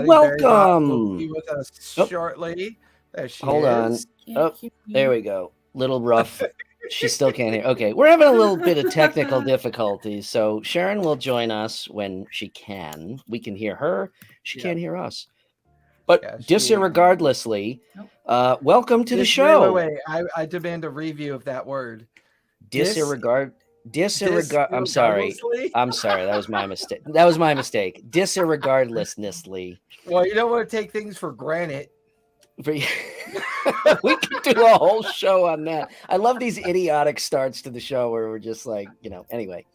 joining Barry Bot will be Welcome. with us Oh, shortly. There she hold on. is. Oh, there we go. Little rough. She still can't hear. Okay, we're having a little bit of technical difficulties. So Sharon will join us when she can. We can hear her. She Yeah, can't hear us. But yeah. disregardlessly, welcome to the show. Wait. I demand a review of that word. Disregard. I'm sorry. Disregardlessly. I'm sorry. That was my mistake. That was my mistake. Disregardlessnessly. Well, you don't want to take things for granted. We could do a whole show on that. I love these idiotic starts to the show where we're just like, anyway.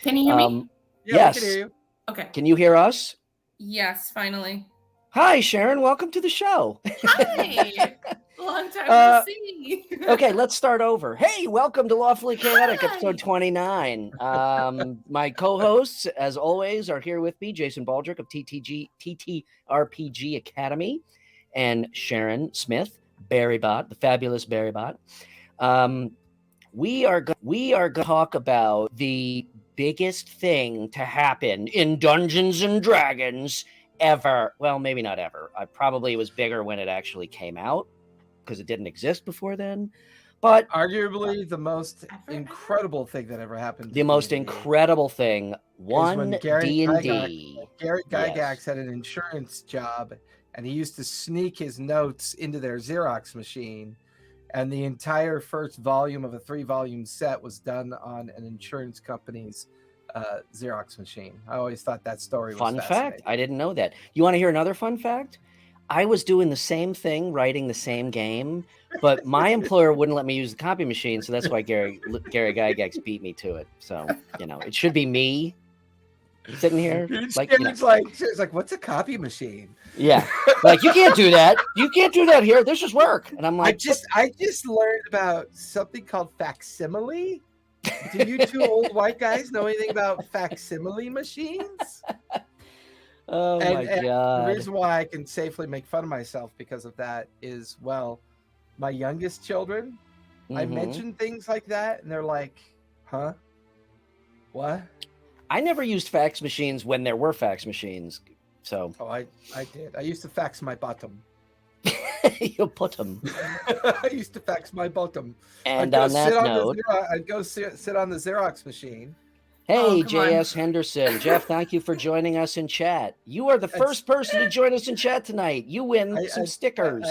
Can you hear me? Yeah, yes. we can hear you. Okay. Can you hear us? Yes, finally. Hi, Sharon. Welcome to the show. Hi. Long time no see. Okay, let's start over. Hey, welcome to Lawfully Chaotic, episode 29. My co-hosts, as always, are here with me, Jason Baldrick of TTRPG Academy, and Sharon Smith, Barrybot, the fabulous Barrybot. We are going to talk about the biggest thing to happen in Dungeons and Dragons ever. Well, maybe not ever. Probably it was bigger when it actually came out because it didn't exist before then. But arguably the most incredible thing that ever happened. The most incredible thing, one D&D. Gary Gygax had an insurance job, and he used to sneak his notes into their Xerox machine, and the entire first volume of a 3-volume set was done on an insurance company's Xerox machine. I always thought that story was fun fact. I didn't know that. You want to hear another fun fact? I was doing the same thing, writing the same game, but my employer wouldn't let me use the copy machine, so that's why Gary Gygax beat me to it. So, it should be me sitting here. It's like, what's a copy machine? Yeah. Like, you can't do that. You can't do that here. This is work. And I'm like, I just learned about something called facsimile. Do you two old white guys know anything about facsimile machines? Oh my God. The reason why I can safely make fun of myself because of that is, well, my youngest children, I mention things like that, and they're like, huh? What? I never used fax machines when there were fax machines. So. Oh, I did. I used to fax my bottom. You put them. I used to fax my bottom. And on that note, I'd go sit on the Xerox machine. Hey, J.S. Henderson. Jeff, thank you for joining us in chat. You are the first person to join us in chat tonight. You win some stickers.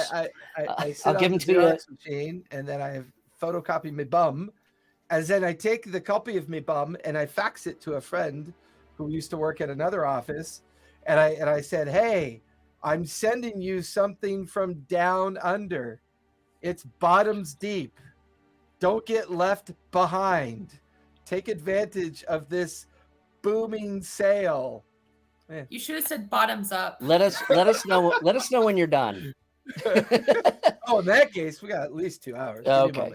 I'll give them to you. Machine, and then I photocopy my bum. And then I take the copy of my bum and I fax it to a friend who used to work at another office. And I said, hey, I'm sending you something from down under. It's bottoms deep. Don't get left behind. Take advantage of this booming sale. You should have said bottoms up. Let us know. Let us know when you're done. Oh, in that case, we got at least 2 hours. Okay.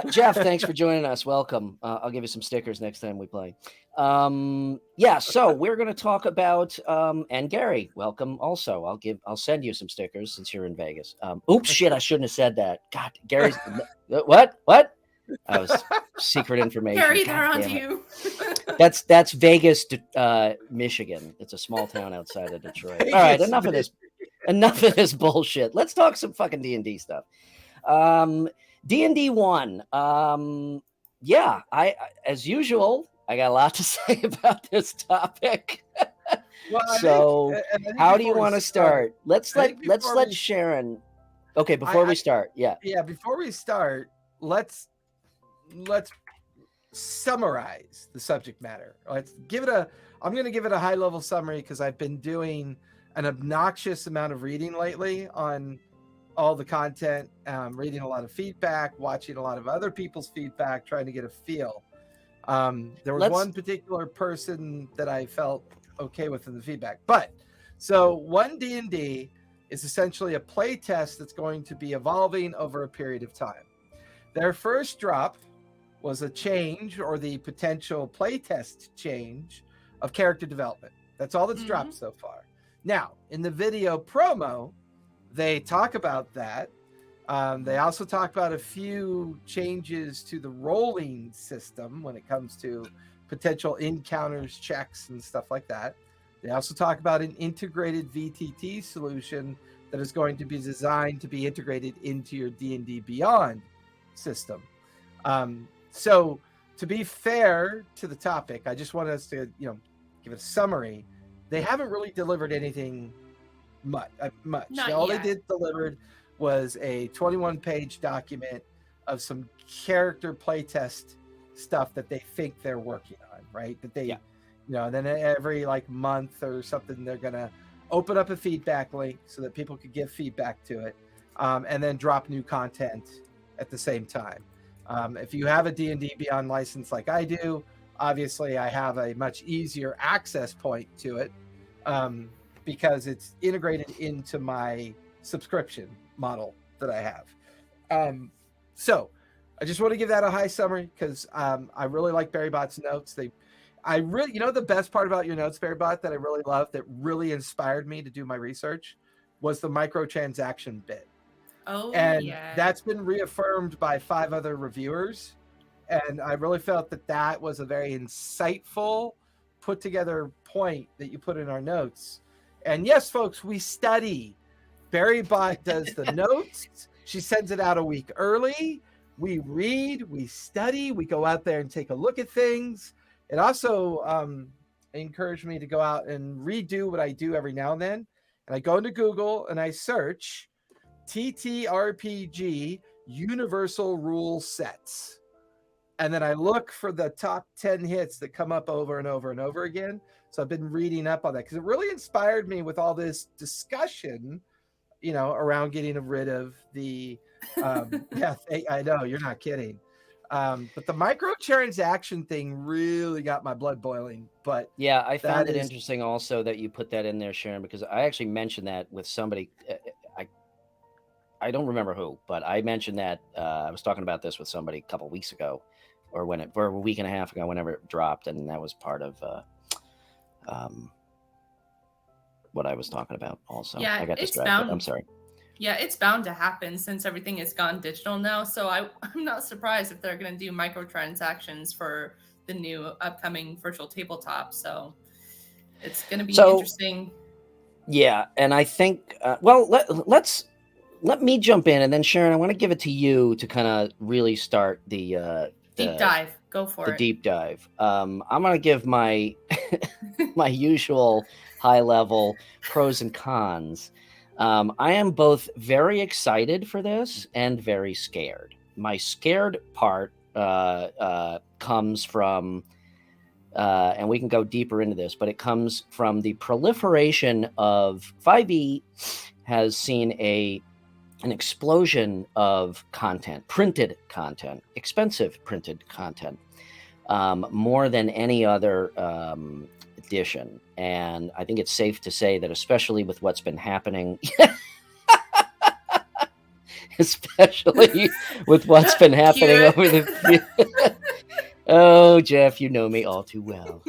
Jeff, thanks for joining us. Welcome. I'll give you some stickers next time we play. So we're going to talk about and Gary, welcome also. I'll send you some stickers since you're in Vegas. Oops, shit, I shouldn't have said that. God, Gary's what? That was secret information. Gary, they're on to you. That's Vegas, Michigan. It's a small town outside of Detroit. All right, enough of this bullshit. Let's talk some fucking D&D stuff. D&D 1. I as usual, I got a lot to say about this topic. Well, how do you want to start? Let's let Sharon. Okay, before we start. Before we start, let's summarize the subject matter. I'm going to give it a high level summary because I've been doing an obnoxious amount of reading lately on all the content, reading a lot of feedback, watching a lot of other people's feedback, trying to get a feel. There was one particular person that I felt okay with in the feedback. But so 1 D&D is essentially a play test that's going to be evolving over a period of time. Their first drop was a change or the potential playtest change of character development. That's all that's dropped so far. Now, in the video promo, they talk about that. They also talk about a few changes to the rolling system when it comes to potential encounters, checks, and stuff like that. They also talk about an integrated VTT solution that is going to be designed to be integrated into your D&D Beyond system. So to be fair to the topic, I just want us to, give a summary. They haven't really delivered anything much. Not All yet. they did delivered was a 21-page document of some character playtest stuff that they think they're working on, right? That they, then every like month or something, they're gonna open up a feedback link so that people could give feedback to it, and then drop new content at the same time. If you have a D&D Beyond license like I do, obviously I have a much easier access point to it, because it's integrated into my subscription model that I have. So I just want to give that a high summary because I really like BarryBot's notes. The best part about your notes, BarryBot, that I really love, that really inspired me to do my research, was the microtransaction bit. Oh, And yeah. that's been reaffirmed by 5 other reviewers. And I really felt that was a very insightful, put together point that you put in our notes. And yes, folks, we study. BarryBot does the notes. She sends it out a week early. We read, we study, we go out there and take a look at things. It also encouraged me to go out and redo what I do every now and then. And I go into Google and I search TTRPG universal rule sets. And then I look for the top 10 hits that come up over and over and over again. So I've been reading up on that because it really inspired me with all this discussion, around getting rid of the, I know, you're not kidding. But the microtransaction thing really got my blood boiling. But yeah, I found it interesting also that you put that in there, Sharon, because I actually mentioned that with somebody. I don't remember who, but I mentioned that I was talking about this with somebody a couple weeks ago, or a week and a half ago, whenever it dropped, and that was part of what I was talking about. Also, Yeah, I got it's distracted. bound. I'm sorry. Yeah, it's bound to happen since everything has gone digital now. So I'm not surprised if they're going to do microtransactions for the new upcoming virtual tabletop. So it's going to be interesting. Yeah, and I think let me jump in, and then Sharon, I want to give it to you to kind of really start the deep dive. Go for it. Deep dive. I'm going to give my my usual high level pros and cons. I am both very excited for this and very scared. My scared part comes from, and we can go deeper into this, but it comes from the proliferation of 5e has seen an explosion of content, printed content, expensive printed content, more than any other edition. And I think it's safe to say that, especially with what's been happening, over the oh, Jeff, you know me all too well.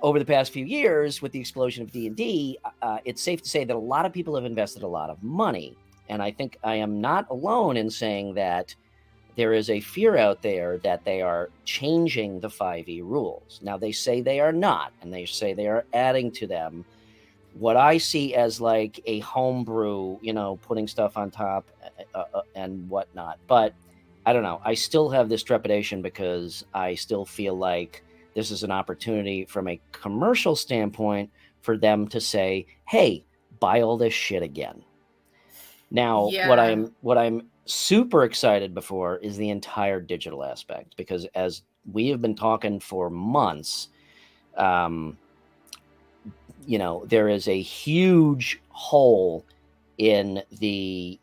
Over the past few years, with the explosion of D&D, it's safe to say that a lot of people have invested a lot of money. And I think I am not alone in saying that there is a fear out there that they are changing the 5e rules. Now, they say they are not, and they say they are adding to them. What I see as like a homebrew, putting stuff on top and whatnot. But I don't know. I still have this trepidation because I still feel like this is an opportunity from a commercial standpoint for them to say, hey, buy all this shit again. Now, what I'm super excited before is the entire digital aspect, because as we have been talking for months, there is a huge hole in the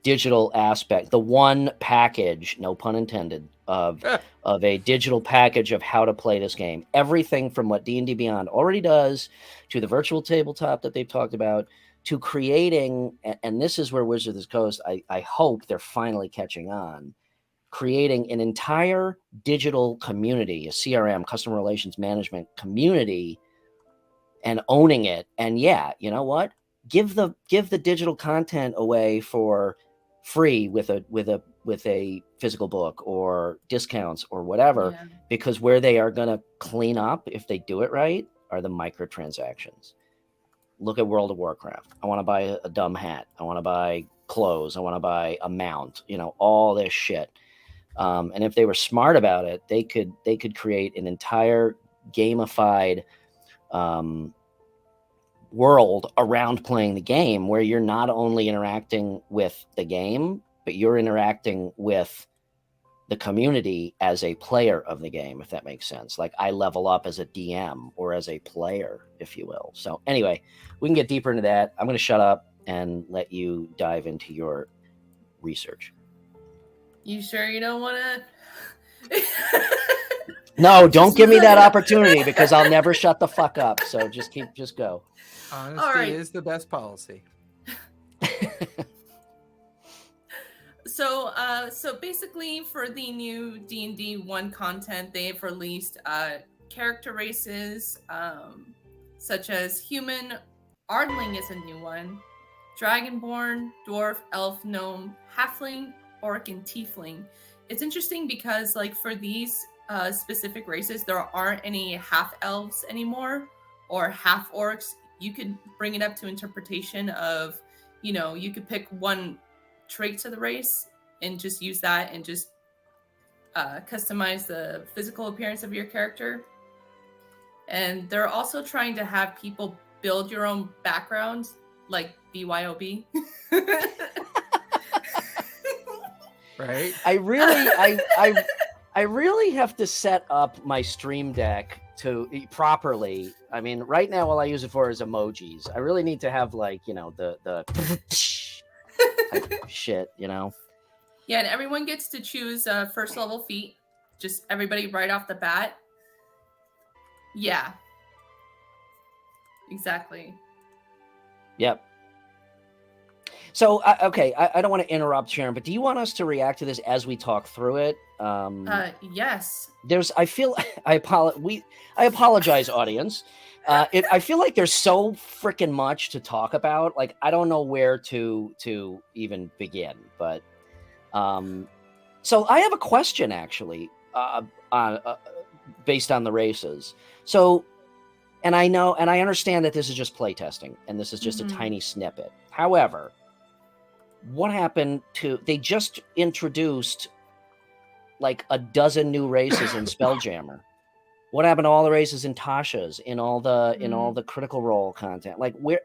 digital aspect, the one package, no pun intended, of a digital package of how to play this game. Everything from what D&D Beyond already does, to the virtual tabletop that they've talked about, to creating, and this is where Wizards of the Coast, I hope they're finally catching on, creating an entire digital community, a CRM, customer relations management community, and owning it. And yeah, you know what? Give the digital content away for free with with a physical book or discounts or whatever, Yeah. because where they are going to clean up if they do it right are the microtransactions. Look at World of Warcraft. I want to buy a dumb hat. I want to buy clothes. I want to buy a mount, all this shit. And if they were smart about it, they could create an entire gamified world around playing the game, where you're not only interacting with the game, but you're interacting with the community as a player of the game, if that makes sense. Like I level up as a DM or as a player, if you will. So anyway, we can get deeper into that. I'm going to shut up and let you dive into your research. You sure you don't want to? No, don't give me that opportunity, because I'll never shut the fuck up. So just go. Honesty is the best policy. So basically, for the new D&D 1 content, they've released character races, such as human. Ardling is a new one. Dragonborn, dwarf, elf, gnome, halfling, orc, and tiefling. It's interesting because, like, for these specific races, there aren't any half elves anymore or half orcs. You could bring it up to interpretation of, you could pick one trait to the race and just use that and just customize the physical appearance of your character. And they're also trying to have people build your own background, like BYOB. Right. I really have to set up my Stream Deck to properly. I mean, right now, all I use it for is emojis. I really need to have, like, the shit, Yeah, and everyone gets to choose first level feat. Just everybody right off the bat. Yeah. Exactly. Yep. So, okay, I don't want to interrupt, Sharon, but do you want us to react to this as we talk through it? Yes. I apologize, audience. I feel like there's so freaking much to talk about. Like, I don't know where to even begin, but so I have a question, actually, based on the races. So, and I understand that this is just playtesting, and this is just a tiny snippet. However, what happened they just introduced like a dozen new races in Spelljammer. What happened to all the races in Tasha's, in all the Critical Role content? Like, where?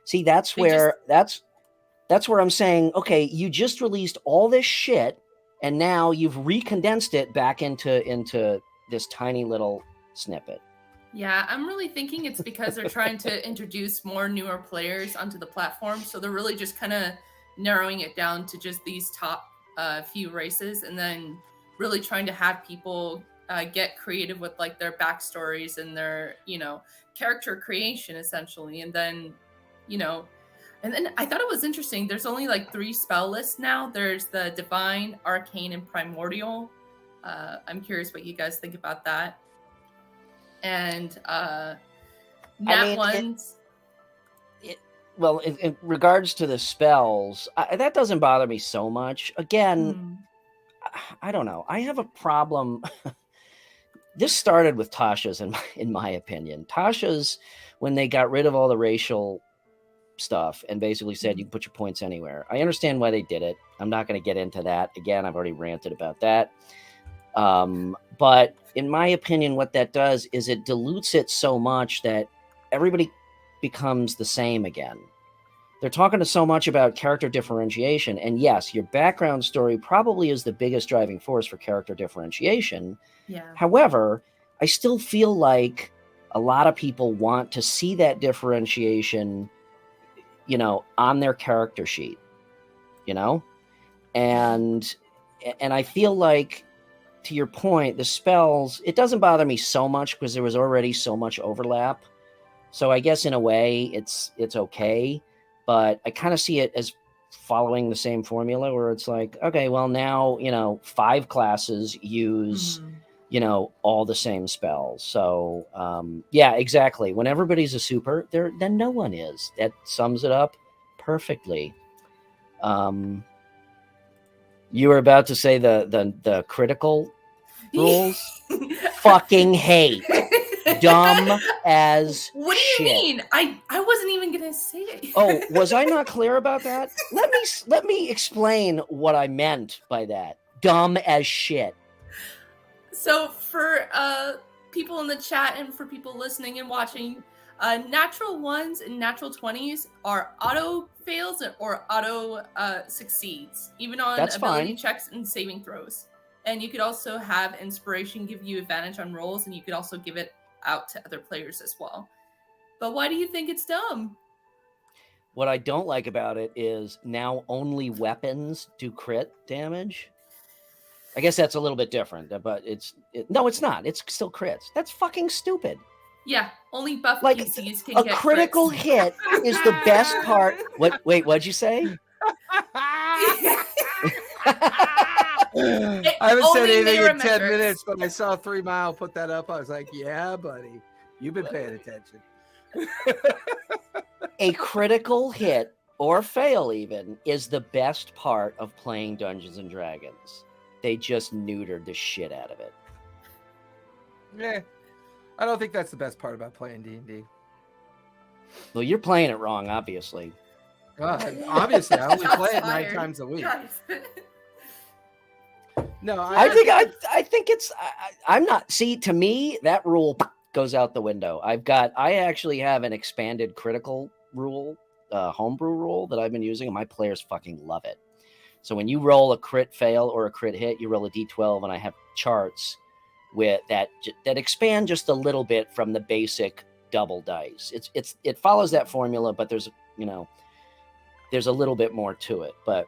See, that's where I'm saying, okay, you just released all this shit, and now you've recondensed it back into this tiny little snippet. Yeah, I'm really thinking it's because they're trying to introduce more newer players onto the platform, so they're really just kind of narrowing it down to just these top few races, and then really trying to have people get creative with like their backstories and their character creation, essentially. And then and then I thought it was interesting, there's only like 3 spell lists now. There's the Divine, Arcane, and Primordial. I'm curious what you guys think about that. And ones. Well, in regards to the spells, that doesn't bother me so much. Again, I don't know. I have a problem. This started with Tasha's, in my opinion. Tasha's, when they got rid of all the racial stuff and basically said you can put your points anywhere. I understand why they did it. I'm not going to get into that. Again, I've already ranted about that. But in my opinion, what that does is it dilutes it so much that everybody becomes the same again. They're talking so much about character differentiation, and yes, your background story probably is the biggest driving force for character differentiation. Yeah. However, I still feel like a lot of people want to see that differentiation, on their character sheet, and I feel like, to your point, the spells, it doesn't bother me so much because there was already so much overlap. So I guess in a way it's okay, but I kind of see it as following the same formula where it's like, okay, well now, 5 classes use, all the same spells. So yeah, exactly. When everybody's a super, then no one is. That sums it up perfectly. You were about to say the critical rules. Fucking hate. Dumb as What do you shit. mean? I wasn't even gonna say it. Oh, was I not clear about that? Let me explain what I meant by that. Dumb as shit. So for people in the chat and for people listening and watching, natural 1s and natural 20s are auto fails or auto succeeds, even on That's ability fine. checks and saving throws. And you could also have inspiration give you advantage on rolls, and you could also give it out to other players as well. But why do you think it's dumb? What I don't like about it is now only weapons do crit damage. I guess that's a little bit different, but no, it's not. It's still crits. That's fucking stupid. Yeah, only buff Like, PCs can a get critical crits. hit is the best part. What? Wait, what'd you say? I haven't said Only anything in 10 Neurometrics. minutes, but I saw 3 Mile put that up. I was like, yeah, buddy, you've been paying attention. A critical hit or fail even is the best part of playing Dungeons and Dragons. They just neutered the shit out of it. Yeah, I don't think that's the best part about playing D&D. Well, you're playing it wrong, obviously. Obviously, I only play it 9 Fired. times a week. Guys. No, I think it's. I'm not. See, to me, that rule goes out the window. I actually have an expanded critical rule, homebrew rule that I've been using, and my players fucking love it. So when you roll a crit fail or a crit hit, you roll a d12, and I have charts with that expand just a little bit from the basic double dice. It follows that formula, but there's a little bit more to it. But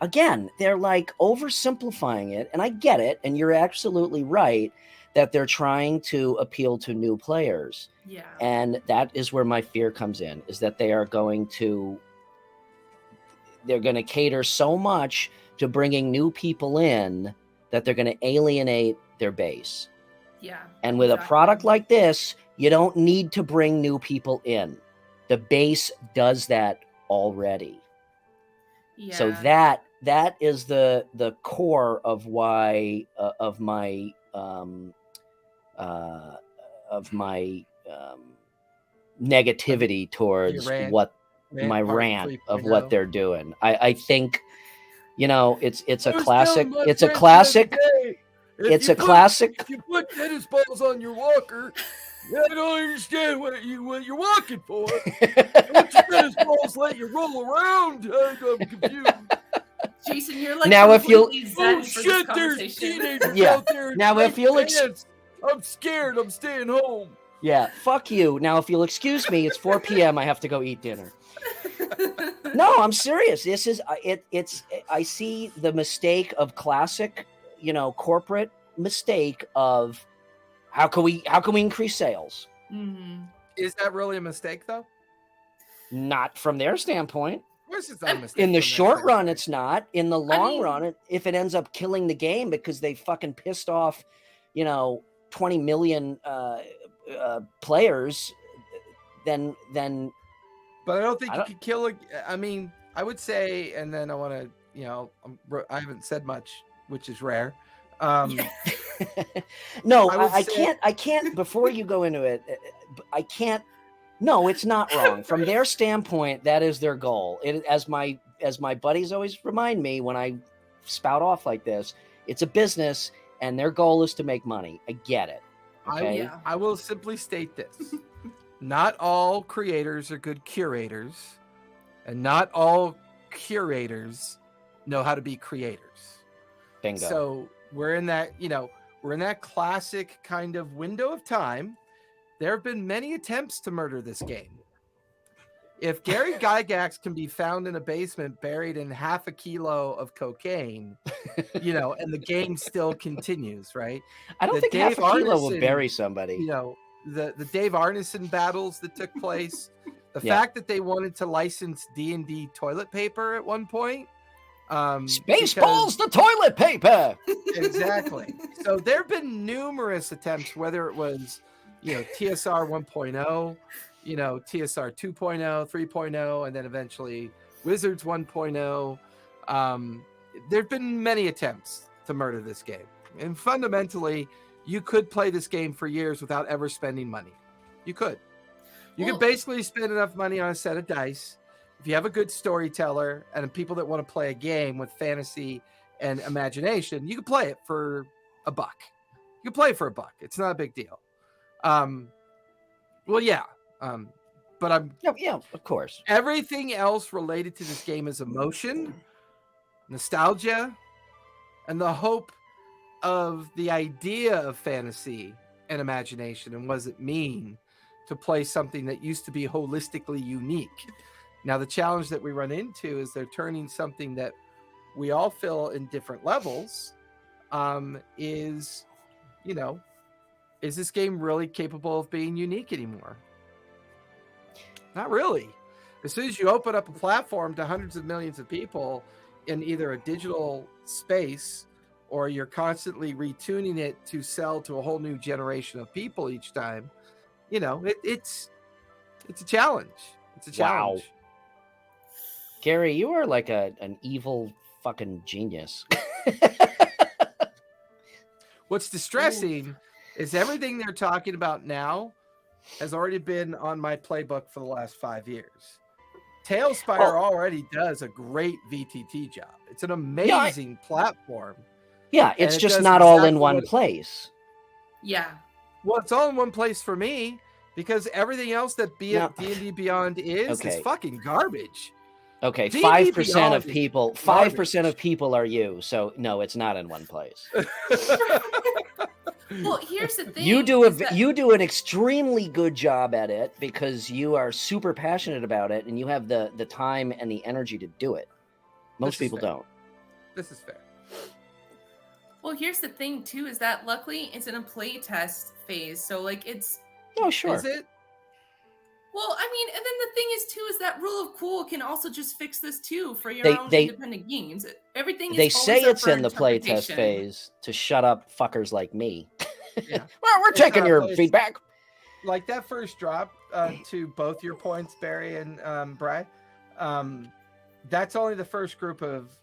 again, they're like oversimplifying it, and I get it, and you're absolutely right that they're trying to appeal to new players. Yeah. And that is where my fear comes in, is that they're going to cater so much to bringing new people in that they're going to alienate their base. Yeah. And with a product like this, you don't need to bring new people in. The base does that already. Yeah. So that is the core of why of my negativity towards what my rant of what they're doing. I think it's a classic. It's a classic. It's a classic. If you put tennis balls on your walker, I don't understand what you're walking for. What your tennis balls let you roll around? I'm confused. Jason, you're like now if you'll shit, there's teenagers yeah. out there. Now if you'll I'm scared. I'm staying home. Yeah, fuck you. Now if you'll excuse me, it's 4 p.m. I have to go eat dinner. No, I'm serious. This is it's I see the mistake of classic, corporate mistake of how can we increase sales? Mm-hmm. Is that really a mistake though? Not from their standpoint. Of course it's not a mistake. In the short run, it's not. In the long run, if it ends up killing the game because they fucking pissed off, 20 million players, then. But I don't think you could kill it. I mean, I would say, and then I want to, I haven't said much, which is rare. No, I can't. Before you go into it, I can't. No, it's not wrong. From their standpoint, that is their goal. It, as my buddies always remind me when I spout off like this, it's a business, and their goal is to make money. I get it. Okay? I will simply state this. Not all creators are good curators, and not all curators know how to be creators. Bingo. So we're in that, we're in that classic kind of window of time. There have been many attempts to murder this game. If Gary Gygax can be found in a basement buried in half a kilo of cocaine, and the game still continues, right? I don't think half a kilo will bury somebody. The Dave Arneson battles that took place, the fact that they wanted to license D&D toilet paper at one point. Spaceballs the toilet paper! Exactly. So there have been numerous attempts, whether it was, TSR 1.0, TSR 2.0, 3.0, and then eventually Wizards 1.0. There've been many attempts to murder this game, and fundamentally, you could play this game for years without ever spending money. You could. You could basically spend enough money on a set of dice. If you have a good storyteller and people that want to play a game with fantasy and imagination, you can play it for $1. You can play it for $1. It's not a big deal. Well, yeah. But yeah, of course. Everything else related to this game is emotion, nostalgia, and the hope of the idea of fantasy and imagination, and what does it mean to play something that used to be holistically unique. Now, the challenge that we run into is they're turning something that we all feel in different levels is this game really capable of being unique anymore? Not really. As soon as you open up a platform to hundreds of millions of people in either a digital space, or you're constantly retuning it to sell to a whole new generation of people each time, it's a challenge. It's a challenge. Wow. Gary, you are like an evil fucking genius. What's distressing is everything they're talking about now has already been on my playbook for the last 5 years. Tailspire already does a great VTT job. It's an amazing platform. Yeah, it's just not all in one place. Yeah. Well, it's all in one place for me because everything else that D&D Beyond is fucking garbage. Okay, 5% of people, 5% of people are you. So no, it's not in one place. Well, here's the thing. You do an extremely good job at it because you are super passionate about it and you have the time and the energy to do it. Most people don't. This is fair. Well, here's the thing too, is that luckily it's in a play test phase. So like it's sure. Is it? Well, I mean, and then the thing is too, is that Rule of Cool can also just fix this too for your own independent games. Everything is they say it's in the playtest phase to shut up fuckers like me. Yeah. Well, we're taking your feedback. Like that first drop, to both your points, Barry and Bry. That's only the first group of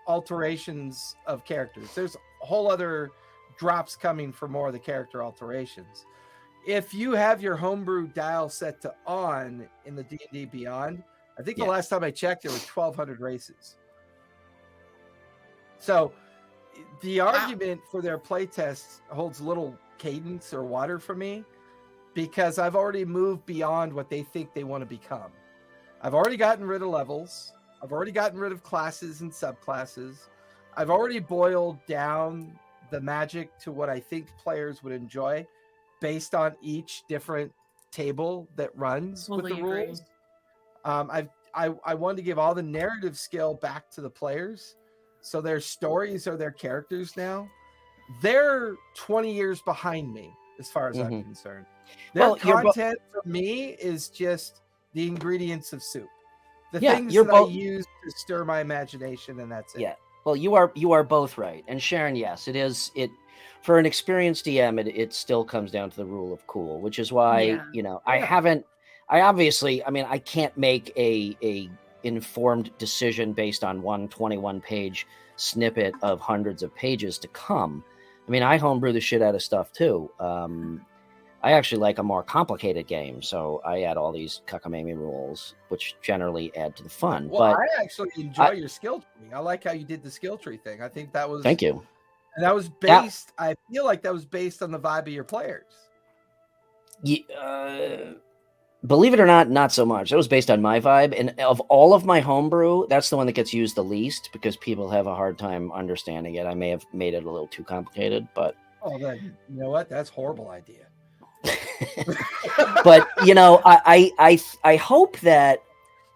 alterations of characters. There's a whole other drops coming for more of the character alterations. If you have your homebrew dial set to on in the D&D Beyond, I think the last time I checked, there were 1,200 races. So the argument for their playtest holds little cadence or water for me because I've already moved beyond what they think they want to become. I've already gotten rid of levels. I've already gotten rid of classes and subclasses. I've already boiled down the magic to what I think players would enjoy based on each different table that runs with the rules. I wanted to give all the narrative skill back to the players. So their stories are their characters now. They're 20 years behind me as far as I'm concerned. Their content for me is just the ingredients of soup. The things that I use to stir my imagination, and that's it. Yeah. Well, you are both right. And Sharon, yes, it for an experienced DM, it still comes down to the rule of cool, which is why, I can't make a informed decision based on one 21-page snippet of hundreds of pages to come. I mean, I homebrew the shit out of stuff too. I actually like a more complicated game, so I add all these cockamamie rules, which generally add to the fun. Well, I actually enjoy your skill tree. I like how you did the skill tree thing. I think that was... Thank you. And that was based... I feel like that was based on the vibe of your players. Believe it or not so much. It was based on my vibe. And of all of my homebrew, that's the one that gets used the least because people have a hard time understanding it. I may have made it a little too complicated, but... Oh, then, you know what? That's a horrible idea. But I hope that,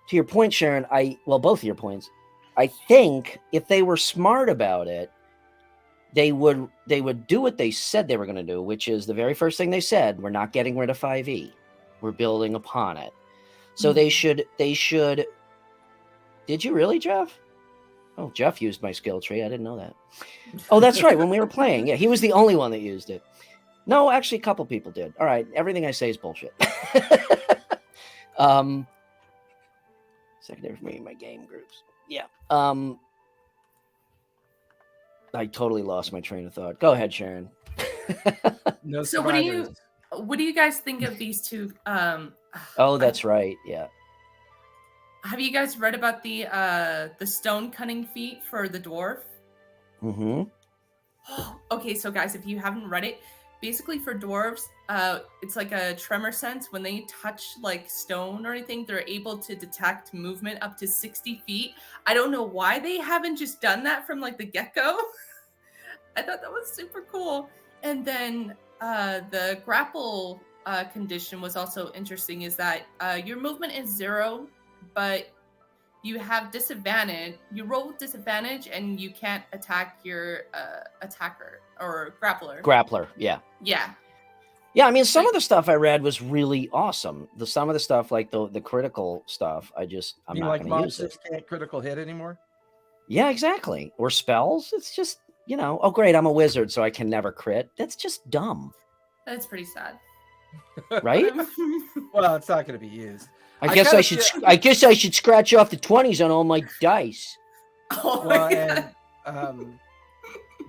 to your point, Sharon, both of your points, I think if they were smart about it, they would do what they said they were going to do, which is the very first thing they said: we're not getting rid of 5e, we're building upon it. So they should. Did you really, Jeff? Oh, Jeff used my skill tree. I didn't know that. Oh, that's right. When we were playing, he was the only one that used it. No, actually, a couple people did. All right, everything I say is bullshit. Secondary for me in my game groups. Yeah. I totally lost my train of thought. Go ahead, Sharon. No So survivors. what do you guys think of these two? Oh, that's right. Yeah. Have you guys read about the stone cutting feat for the dwarf? Mm-hmm. Okay, so guys, if you haven't read it, basically for dwarves, it's like a tremor sense. When they touch like stone or anything, they're able to detect movement up to 60 feet. I don't know why they haven't just done that from like the get-go. I thought that was super cool. And then the grapple condition was also interesting, is that your movement is 0, but you have disadvantage. You roll with disadvantage, and you can't attack your attacker or grappler. Grappler. Yeah. Yeah. Yeah. I mean, some of the stuff I read was really awesome. Some of the stuff, like the critical stuff, I'm You not like going to use it. monsters can't critical hit anymore? Yeah, exactly. Or spells. It's just, oh, great, I'm a wizard, so I can never crit. That's just dumb, That's pretty sad. right? Well, it's not going to be used. I guess I should. I guess I should scratch off the 20s on all my dice. Oh Well, my God. and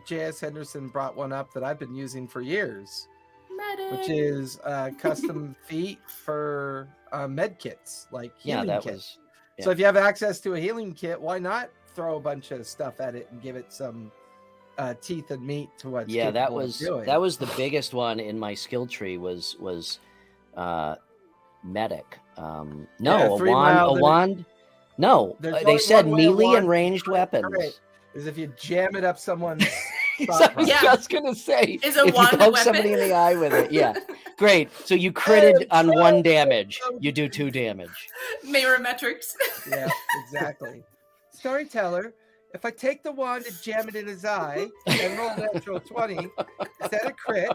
J.S. Henderson brought one up that I've been using for years, which Medic. is custom feat for med kits, like healing that kits. was. So if you have access to a healing kit, why not throw a bunch of stuff at it and give it some teeth and meat to what's Yeah, that capable of was doing? that was the biggest one in my skill tree. Was medic. No, Yeah, a 3 wand. mile, A wand. No, there's they only said one way a melee wand and ranged can weapons. crit, is if you jam it up someone's I thought was process. Yeah. just gonna say, Is a if you wand a poke weapon? somebody in the eye with it, yeah, great. So you critted on trying 1 to- damage, you do 2 damage. Merometrics. Yeah, exactly. Storyteller, if I take the wand and jam it in his eye and roll a natural 20, is that a crit?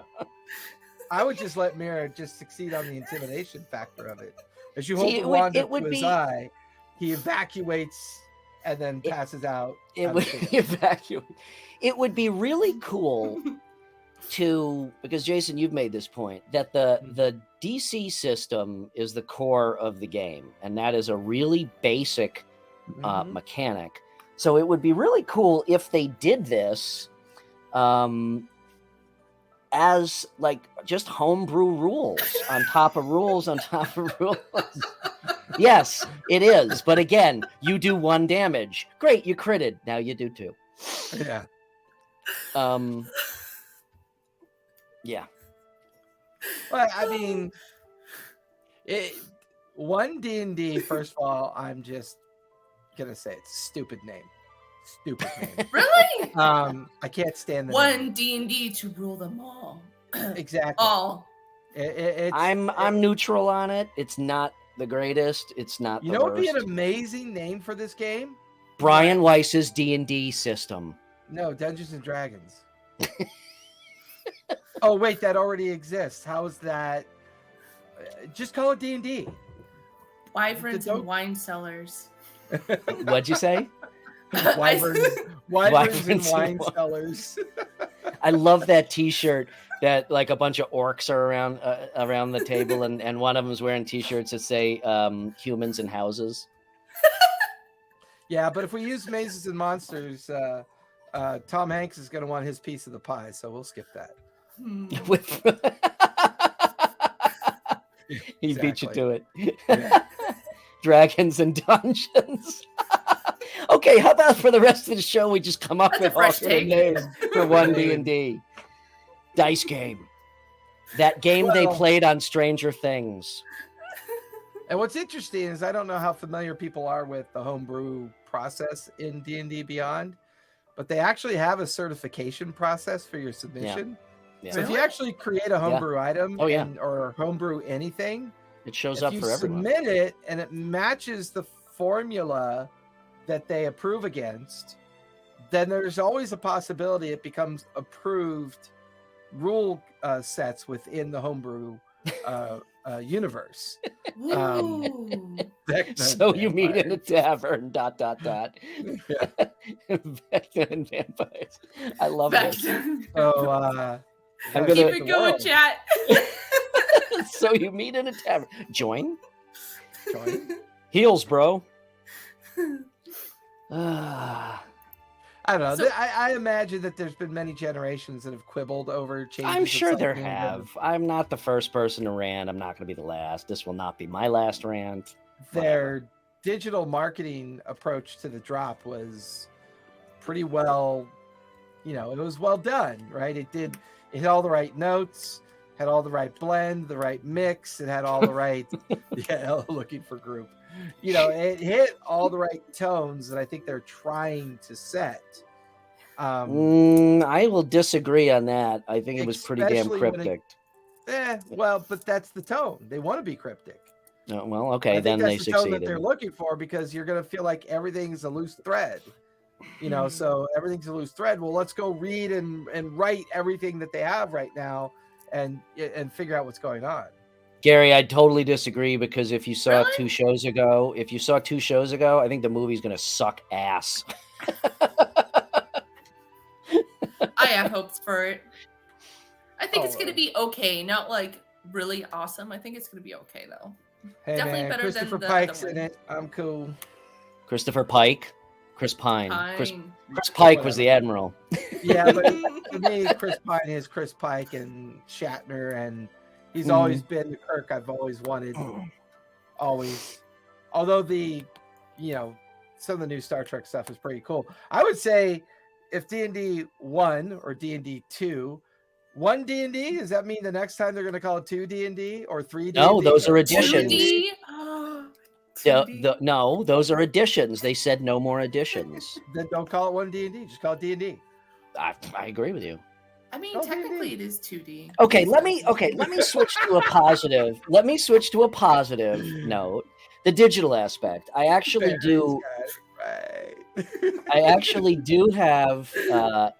I would just let Mira just succeed on the intimidation factor of it. As you hold See, the wand it up would to his be- eye, he evacuates and then It- passes out. It out would of the field. evacuate. It would be really cool because Jason, you've made this point that the DC system is the core of the game, and that is a really basic Mhm. mechanic. So it would be really cool if they did this as like just homebrew rules on top of rules on top of rules. Yes, it is. But again, you do 1 damage. Great, you critted. Now you do 2. Yeah. Yeah. Well, I mean, one D&D, first of all, I'm just going to say it's a stupid name. Stupid name. Really? I can't stand the name. One D&D to rule them all. Exactly. All. I'm neutral on it. It's not the greatest. It's not You the know what would be worst. an amazing name for this game? Brian Weiss's D&D system. No, Dungeons and Dragons. Oh wait, that already exists. How is that? Just call it D&D. Wyverns dope- and wine cellars. What'd you say? Wyverns and Wyverns and wine wine. cellars. I love that T-shirt that like a bunch of orcs are around the table, and one of them's wearing T-shirts that say humans and houses. Yeah, but if we use mazes and monsters, Tom Hanks is going to want his piece of the pie, so we'll skip that. With he beat you Exactly. to it. Yeah. Dragons and Dungeons. Okay, how about for the rest of the show we just come up That's a with fresh alternate take. names for one D&D dice game. That game they Well- played on Stranger Things. And what's interesting is I don't know how familiar people are with the homebrew process in D&D Beyond, but they actually have a certification process for your submission. Yeah. So if you Really? actually create a homebrew item Oh, yeah. or homebrew anything, It shows if up you for everyone. submit it and it matches the formula that they approve against, then there's always a possibility it becomes approved rule sets within the homebrew universe. Ooh. So you meet in a tavern, ... Yeah. Vecna and vampires. I love Back this. to- So I'm that's gonna- Keep the it going, world. chat. So you meet in a tavern. Join. Join. Heels, bro. I'm I don't know. So- I imagine that there's been many generations that have quibbled over changes. of sure there something. have. I'm not the first person to rant. I'm not going to be the last. This will not be my last rant. Whatever. Their digital marketing approach to the drop was pretty well, it was well done, right? It had all the right notes, had all the right blend, the right mix, it had all the right looking for group. It hit all the right tones that I think they're trying to set. I will disagree on that. I think it was pretty damn Especially when cryptic. but that's the tone. They want to be cryptic. Well, I okay, think then they that's the tone that succeeded. they're looking for, because you're going to feel like everything's a loose thread. So everything's a loose thread. Well, let's go read and write everything that they have right now and figure out what's going on. Gary, I totally disagree, because if you saw Really? 2 shows ago, I think the movie's going to suck ass. I have hopes for it. I think it's Oh, going to be okay, not like really awesome. I think it's going to be okay though. Hey Definitely man, better Christopher than the Pike's other in one. it. I'm cool. Christopher Pike, Chris Pine. Chris Fine. Pike was the admiral. Yeah, but to me, Chris Pine is Chris Pike and Shatner, and he's always been the Kirk I've always wanted. Always. Although some of the new Star Trek stuff is pretty cool. I would say if D&D 1 or D&D 2, 1 D&D, does that mean the next time they're going to call it 2 D&D or 3 D&D? No, those are or additions. 2D? No, those are additions. They said no more additions. Then don't call it 1 D&D. Just call it D&D. I agree with you. I mean, Oh, technically D&D. it is 2D. Okay, let me switch to a positive. Let me switch to a positive note. The digital aspect. I actually do have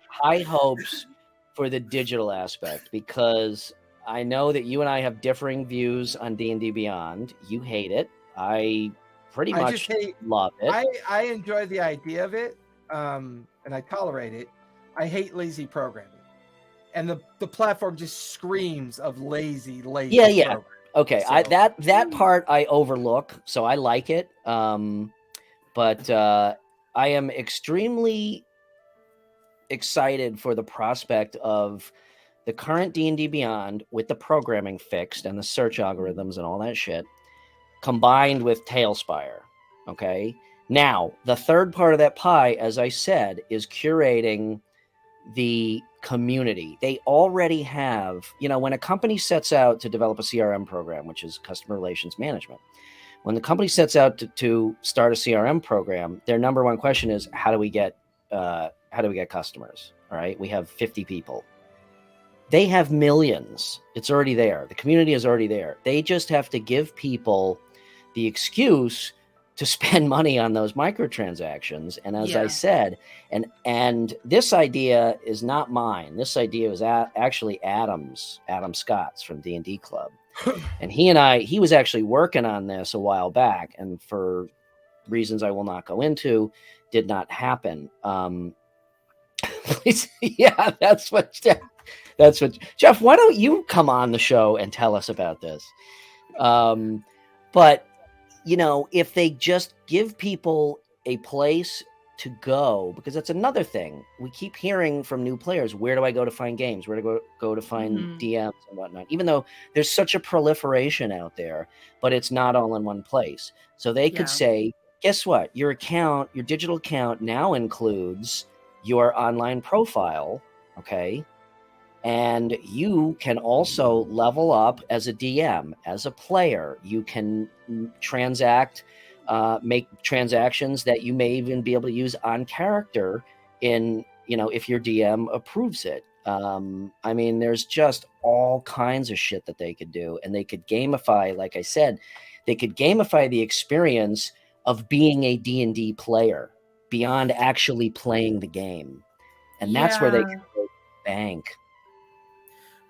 high hopes for the digital aspect, because I know that you and I have differing views on D&D Beyond. You hate it. I pretty much love it. I enjoy the idea of it, and I tolerate it. I hate lazy programming. And the platform just screams of lazy. Yeah. programming. Okay, So- that part I overlook, so I like it. But I am extremely excited for the prospect of the current D&D Beyond with the programming fixed and the search algorithms and all that shit, combined with Tailspire. Okay, now the third part of that pie, as I said, is curating the community. They already have, when a company sets out to develop a CRM program, which is customer relations management, when the company sets out to start a CRM program, their number one question is, how do we get customers? All right, we have 50 people. They have millions. It's already there. The community is already there. They just have to give people the excuse to spend money on those microtransactions. And as I said, and this idea is not mine. This idea was actually Adam Scott's from D&D Club. And he was actually working on this a while back, and for reasons I will not go into, did not happen. Yeah, that's what Jeff, why don't you come on the show and tell us about this? But if they just give people a place to go, because that's another thing we keep hearing from new players. Where do I go to find games? Where to go to find DMs and whatnot? Even though there's such a proliferation out there, but it's not all in one place. So they could say, guess what? Your digital account now includes your online profile. Okay. And you can also level up as a DM, as a player. You can make transactions that you may even be able to use on character if your DM approves it. I mean, there's just all kinds of shit that they could do. And they could gamify, like I said, they could gamify the experience of being a D&D player beyond actually playing the game. And that's where they can go bank.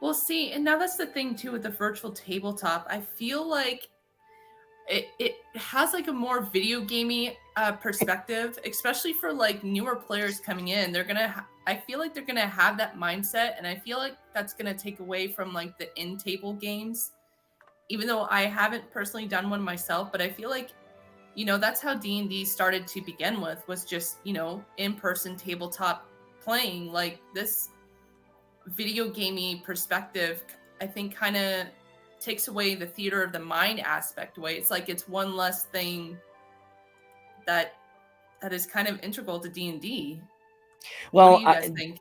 Well, see, and now that's the thing too with the virtual tabletop. I feel like it has like a more video gamey perspective, especially for like newer players coming in. I feel like they're gonna have that mindset, and I feel like that's gonna take away from like the in-table games. Even though I haven't personally done one myself, but I feel like that's how D&D started to begin with, was just, in-person tabletop playing. Like, this video gamey perspective, I think, kind of takes away the theater of the mind aspect away. It's like it's one less thing that is kind of integral to D&D. What Well, do you guys think?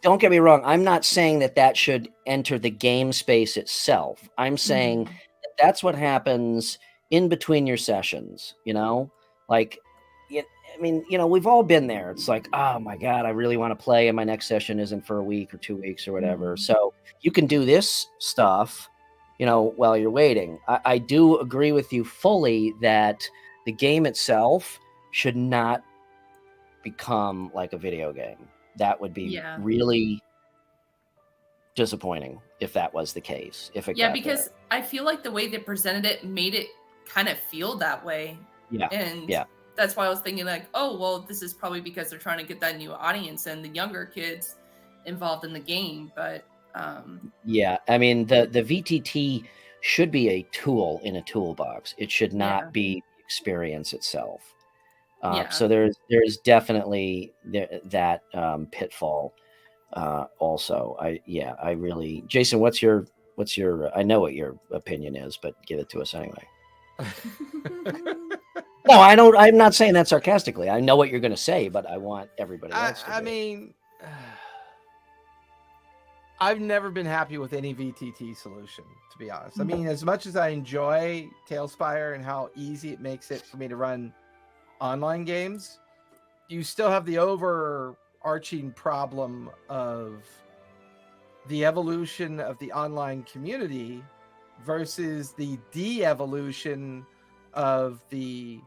don't get me wrong. I'm not saying that should enter the game space itself. I'm saying that's what happens in between your sessions, like, I mean, we've all been there. It's like, oh my God, I really want to play, and my next session isn't for a week or 2 weeks or whatever. So you can do this stuff, while you're waiting. I do agree with you fully that the game itself should not become like a video game. That would be really disappointing if that was the case. If it got because there. I feel like the way they presented it made it kind of feel that way. Yeah. And that's why I was thinking, like, oh, well, this is probably because they're trying to get that new audience and the younger kids involved in the game. But yeah, I mean, the VTT should be a tool in a toolbox. It should not be the experience itself. So there's definitely that pitfall. Also, I really, Jason, what's your? I know what your opinion is, but give it to us anyway. No, I don't. I'm not saying that sarcastically. I know what you're going to say, but I want everybody else to. I mean, I've never been happy with any VTT solution, to be honest. I mean, as much as I enjoy Tailspire and how easy it makes it for me to run online games, you still have the overarching problem of the evolution of the online community versus the de-evolution of the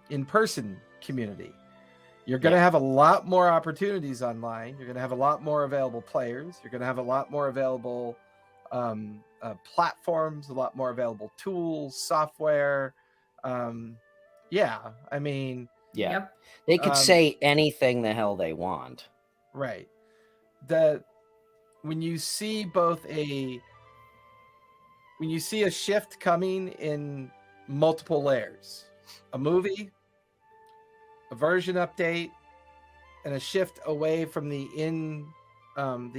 in-person community. You're going to have a lot more opportunities online. You're going to have a lot more available players. You're going to have a lot more available platforms, a lot more available tools, software. I mean, they could say anything the hell they want. Right. When you see a shift coming in multiple layers, a movie, a version update, and a shift away from the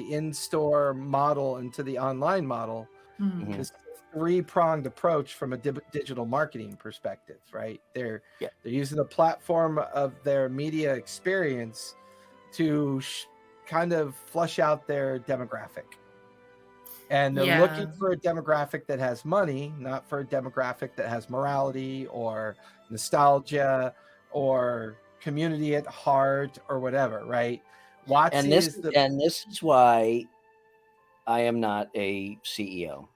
in-store model into the online model, this three-pronged approach from a digital marketing perspective, right? They're using the platform of their media experience to kind of flush out their demographic. And they're looking for a demographic that has money, not for a demographic that has morality or nostalgia or community at heart or whatever, right? WotC and this is why I am not a CEO.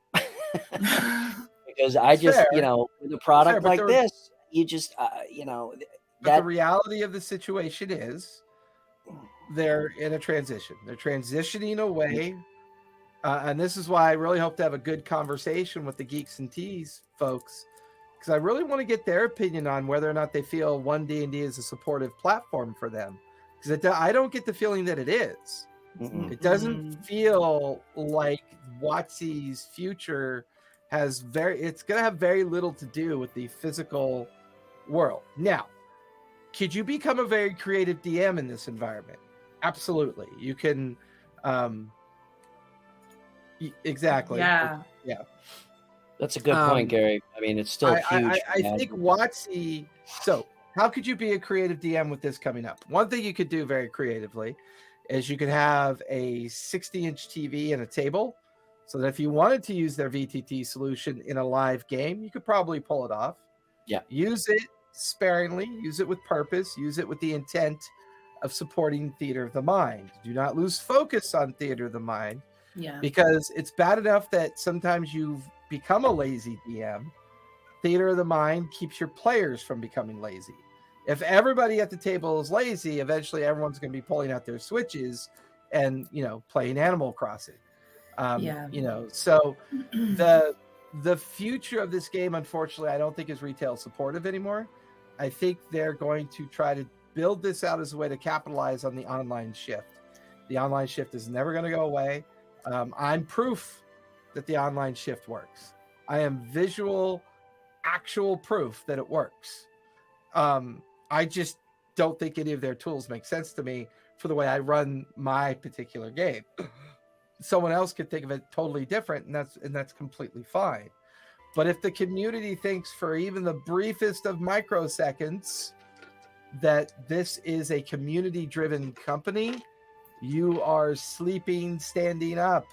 Because I just, with a product like this, you just, But the reality of the situation is they're in a transition. They're transitioning away. And this is why I really hope to have a good conversation with the Geeks and Teas folks, because I really want to get their opinion on whether or not they feel One D&D is a supportive platform for them. Because I don't get the feeling that it is. It doesn't feel like WotC's future it's going to have very little to do with the physical world. Now, could you become a very creative DM in this environment? Absolutely. You can. Exactly. Yeah. That's a good point, Gary. I mean, it's still huge. I think WotC. So, how could you be a creative DM with this coming up? One thing you could do very creatively is you could have a 60-inch TV and a table, so that if you wanted to use their VTT solution in a live game, you could probably pull it off. Yeah. Use it sparingly. Use it with purpose. Use it with the intent of supporting theater of the mind. Do not lose focus on theater of the mind. Yeah. Because it's bad enough that sometimes you've become a lazy DM. Theater of the mind keeps your players from becoming lazy. If everybody at the table is lazy, eventually everyone's going to be pulling out their Switches and, playing Animal Crossing. So the future of this game, unfortunately, I don't think is retail supportive anymore. I think they're going to try to build this out as a way to capitalize on the online shift. The online shift is never going to go away. I'm proof that the online shift works. I am visual, actual proof that it works. I just don't think any of their tools make sense to me for the way I run my particular game. Someone else could think of it totally different, and that's completely fine. But if the community thinks for even the briefest of microseconds that this is a community-driven company, you are sleeping, standing up.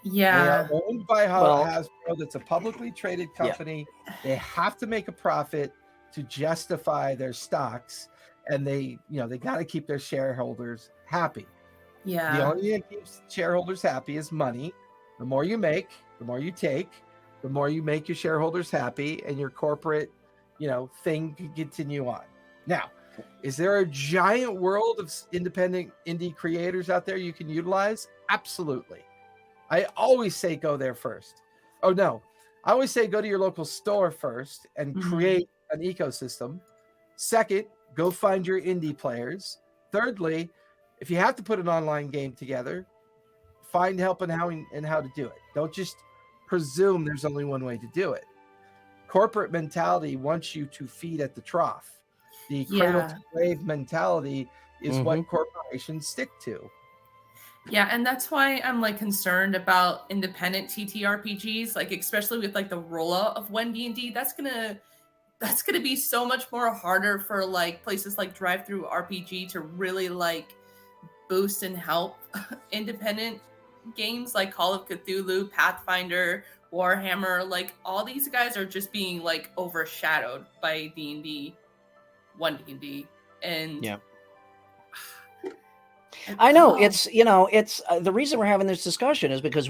Yeah. They are owned by Hasbro. That's a publicly traded company. Yeah. They have to make a profit to justify their stocks, and they got to keep their shareholders happy. Yeah. The only thing that keeps shareholders happy is money. The more you make, the more you take, the more you make your shareholders happy, and your corporate, thing can continue on. Now, is there a giant world of independent indie creators out there you can utilize? Absolutely. I always say go there first. Oh, no. I always say go to your local store first and create an ecosystem. Second, go find your indie players. Thirdly, if you have to put an online game together, find help in how to do it. Don't just presume there's only one way to do it. Corporate mentality wants you to feed at the trough. The cradle to grave mentality is what corporations stick to. Yeah, and that's why I'm concerned about independent TTRPGs, especially with the rollout of When D&D. That's gonna be so much more harder for places like Drive-Thru RPG to really boost and help independent games like Call of Cthulhu, Pathfinder, Warhammer. All these guys are just being overshadowed by D&D, One D&D, and yeah. I know it's the reason we're having this discussion is because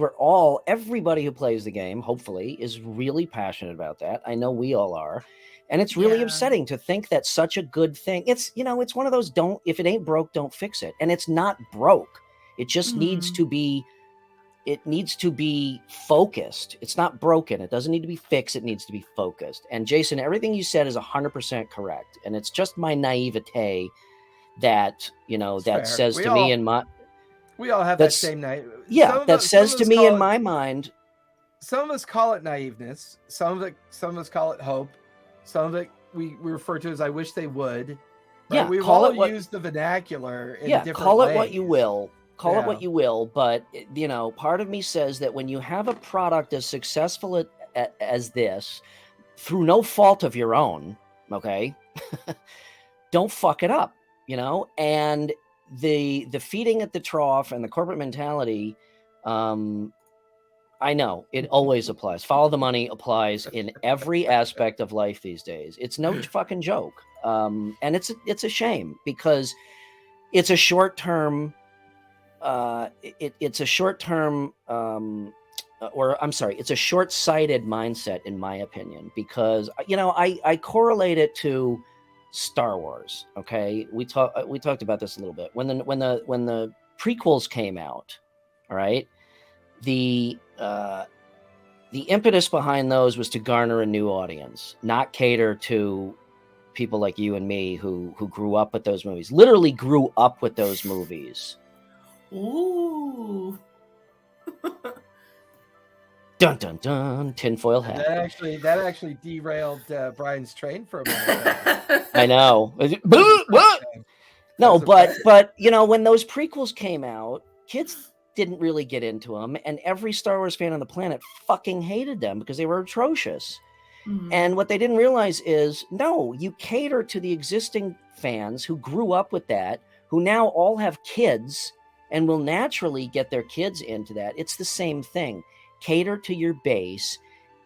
everybody who plays the game, hopefully, is really passionate about that. I know we all are. And it's really upsetting to think that such a good thing. It's one of those if it ain't broke, don't fix it. And it's not broke. It just needs to be focused. It's not broken. It doesn't need to be fixed. It needs to be focused. And Jason, everything you said is 100% correct. And it's just my naivete that says to me in my, we all have that same night. Yeah, that says to me in my mind. Some of us call it naiveness. Some of us call it hope. Some of it we refer to as I wish they would. Right? Yeah, we've all used the vernacular in different call ways. It what you will. Call it what you will. But part of me says that when you have a product as successful as this, through no fault of your own, okay, don't fuck it up. And the feeding at the trough and the corporate mentality, I know it always applies. Follow the money applies in every aspect of life these days. It's no fucking joke. And it's a shame because it's a short term. It's a short term. It's a short-sighted mindset, in my opinion, because I correlate it to Star Wars. Okay, we talked about this a little bit when the prequels came out. All right, the impetus behind those was to garner a new audience, not cater to people like you and me who grew up with those movies. Literally grew up with those movies. Ooh. Dun dun dun! Tinfoil hat. That actually derailed Brian's train for a minute. I know. What? No, but when those prequels came out, kids didn't really get into them, and every Star Wars fan on the planet fucking hated them because they were atrocious. Mm-hmm. And what they didn't realize is, no, you cater to the existing fans who grew up with that, who now all have kids and will naturally get their kids into that. It's the same thing. Cater to your base,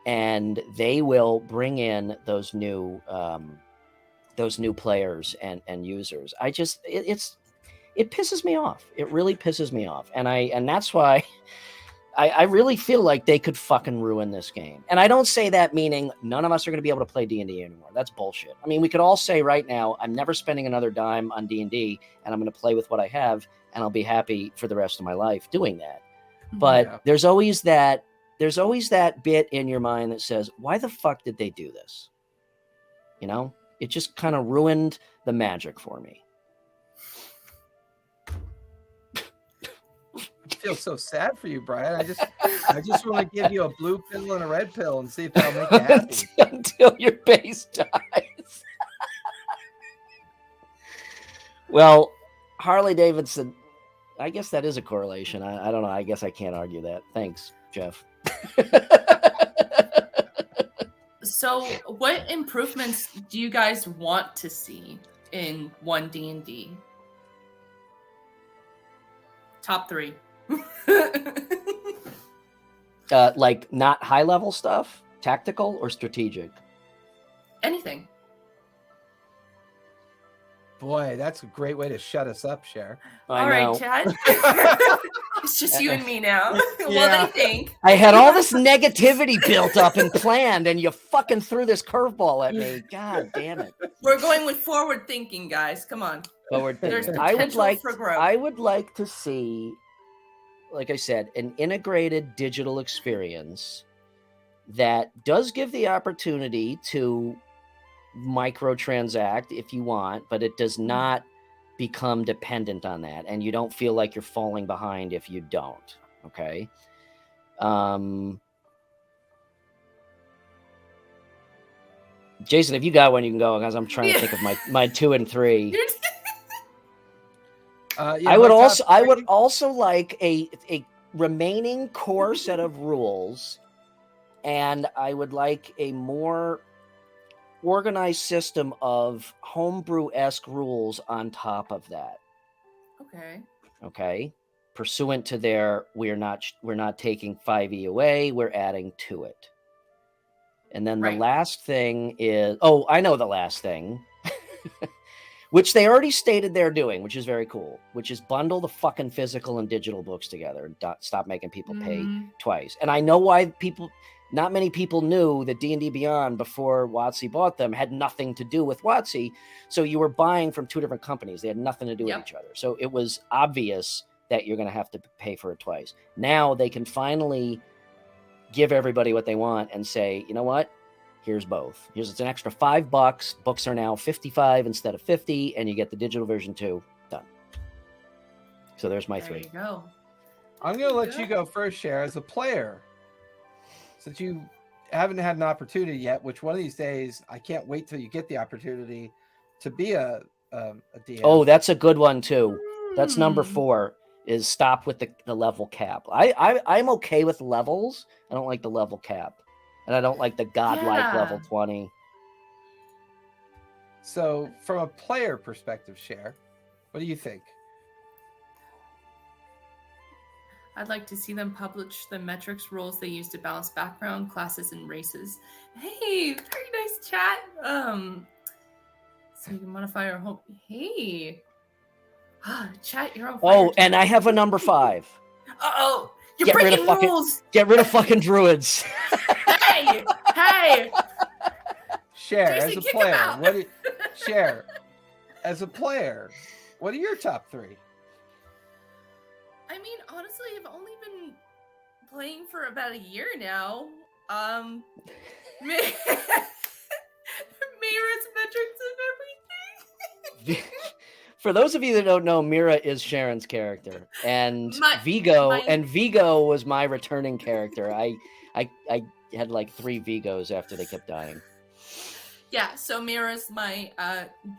and they will bring in those new players and users. It pisses me off. It really pisses me off, and that's why I really feel like they could fucking ruin this game. And I don't say that meaning none of us are going to be able to play D&D anymore. That's bullshit. I mean, we could all say right now, I'm never spending another dime on D&D, and I'm going to play with what I have, and I'll be happy for the rest of my life doing that. But there's always that bit in your mind that says, why the fuck did they do this? It just kind of ruined the magic for me. I feel so sad for you, Brian. I just want to give you a blue pill and a red pill and see if that'll make you happy. Until your base dies. Well, Harley Davidson, I guess that is a correlation. I don't know. I guess I can't argue that. Thanks, Jeff. So, what improvements do you guys want to see in one D&D? Top 3. Like not high level stuff, tactical or strategic? Anything. Boy, that's a great way to shut us up, Cher. I All know. right, Chad. It's just you and me now. Yeah. What they think. I had all this negativity built up and planned, and you fucking threw this curveball at me. God damn it. We're going with forward thinking, guys. Come on. Forward There's thinking. potential for growth. I would like to see, like I said, an integrated digital experience that does give the opportunity to microtransact if you want, but it does not become dependent on that, and you don't feel like you're falling behind if you don't. Okay. Jason, if you got one, you can go, because I'm trying to think of my 2 and 3. I would also like a remaining core set of rules, and I would like a more organized system of homebrew-esque rules on top of that. Okay. Pursuant to their, we're not taking 5e away, we're adding to it. And then the last thing is, I know the last thing, which they already stated they're doing, which is very cool, which is bundle the fucking physical and digital books together and stop making people pay twice. And I know why not many people knew that D&D Beyond, before WotC bought them, had nothing to do with WotC. So you were buying from 2 different companies. They had nothing to do with each other. So it was obvious that you're going to have to pay for it twice. Now they can finally give everybody what they want and say, you know what? Here's both. It's an extra $5. Books are now 55 instead of 50, and you get the digital version too. Done. So there's my 3. There you go. I'm going to let you go first, Cher, as a player. Since you haven't had an opportunity yet, which one of these days, I can't wait till you get the opportunity to be a DM. Oh, that's a good one too. That's number 4, is stop with the level cap. I'm okay with levels. I don't like the level cap. And I don't like the godlike level 20. So from a player perspective, Cher, what do you think? I'd like to see them publish the metrics rules they use to balance background, classes, and races. Hey, very nice chat. So you can modify our home. Hey. Chat, you're on fire. Oh, and I have a number 5. Uh-oh. You're breaking rules. Get rid of fucking druids. Hey. Cher, Jason, as a kick player, him out. Cher, as a player, what are your top 3? I mean, honestly, I've only been playing for about a year now. Mira's metrics and everything. For those of you that don't know, Mira is Sharon's character, and Vigo was my returning character. I had like 3 Vigos after they kept dying. Yeah, so Mira's my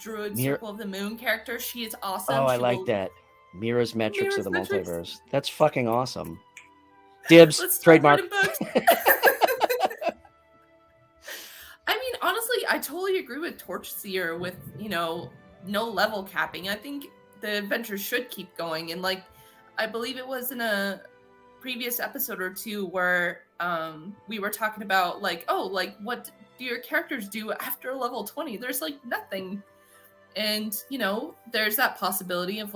Druid Circle of the Moon character. She is awesome. Oh, I like that. Mira's metrics of the multiverse. That's fucking awesome. Dibs, trademark. I mean, honestly, I totally agree with Torchseer with, no level capping. I think the adventure should keep going. And I believe it was in a previous episode or 2 where we were talking about what do your characters do after level 20? There's nothing. And, there's that possibility of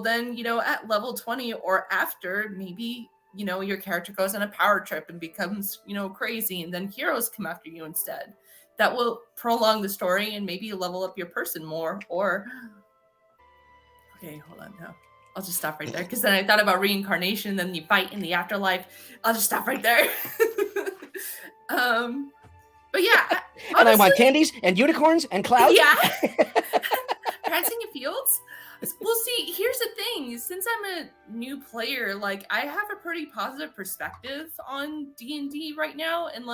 then, at level 20 or after, maybe, your character goes on a power trip and becomes, crazy, and then heroes come after you instead. That will prolong the story and maybe level up your person more. Or, okay, hold on now. I'll just stop right there, because then I thought about reincarnation, and then you fight in the afterlife. I'll just stop right there. But yeah, honestly, and I want candies and unicorns and clouds. Yeah. Prancing in fields. Well, see, here's the thing. Since I'm a new player, I have a pretty positive perspective on D&D right now. And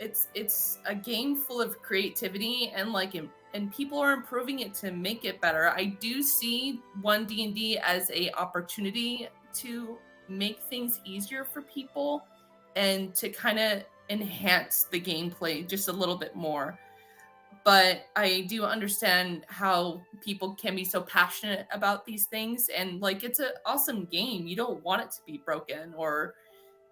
it's a game full of creativity, and like and people are improving it to make it better. I do see one D&D as a opportunity to make things easier for people and to kind of enhance the gameplay just a little bit more. But I do understand how people can be so passionate about these things, and like it's an awesome game. You don't want it to be broken or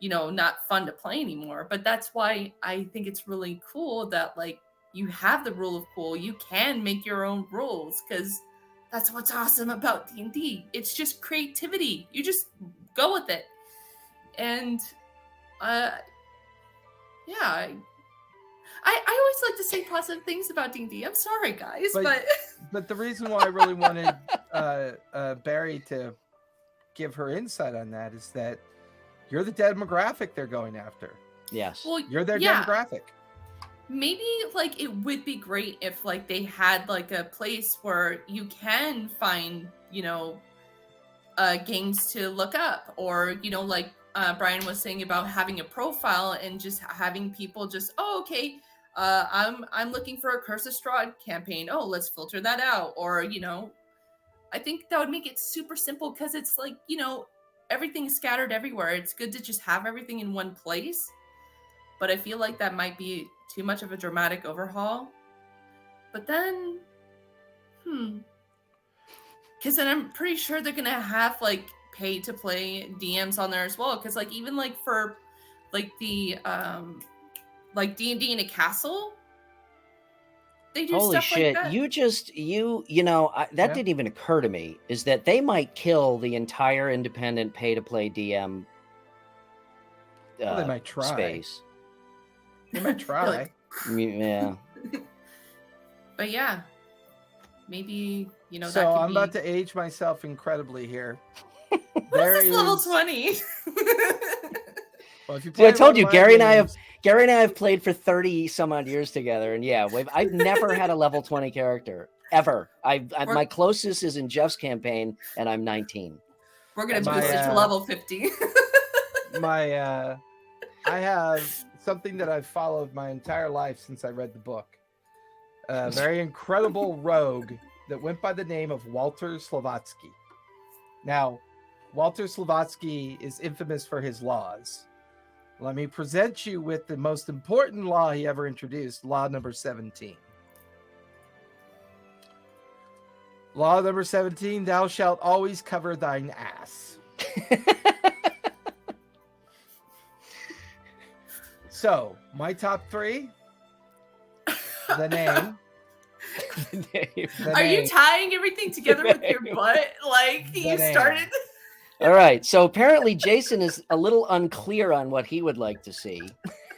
not fun to play anymore. But that's why I think it's really cool that like you have the rule of cool. You can make your own rules, because that's what's awesome about D&D. It's just creativity. You just go with it. And yeah, I always like to say positive things about D&D. I'm sorry, guys, but the reason why I really wanted Barry to give her insight on that is that you're the demographic they're going after. Yes. Well, You're their demographic. Maybe like it would be great if like they had like a place where you can find games to look up, or like Brian was saying about having a profile and just having people just okay, I'm looking for a Curse of Strahd campaign. Oh, let's filter that out. Or I think that would make it super simple, because it's like everything's scattered everywhere. It's good to just have everything in one place. But I feel like that might be too much of a dramatic overhaul. But then, because then I'm pretty sure they're gonna have like pay to play DMs on there as well. Because like even like for like the like D&D in a castle, they do Holy stuff shit! like that. That didn't even occur to me. Is that they might kill the entire independent pay to play DM? Well, they might try. Space. They might try. Yeah. But yeah, maybe So that could I'm be... about to age myself incredibly here. What's this level 20? Well, if you See, I told one you, of my Gary and I games- have played for 30 some odd years together, and yeah, I've never had a level 20 character ever. My closest is in Jeff's campaign, and I'm 19. We're gonna boost it to level 50. I have something that I've followed my entire life since I read the book. A very incredible rogue that went by the name of Walter Slavatsky. Now, Walter Slavatsky is infamous for his laws. Let me present you with the most important law he ever introduced, law number 17. Law number 17, thou shalt always cover thine ass. So, my top three, the name. Are you tying everything together with your butt? Like you started? All right. So apparently Jason is a little unclear on what he would like to see.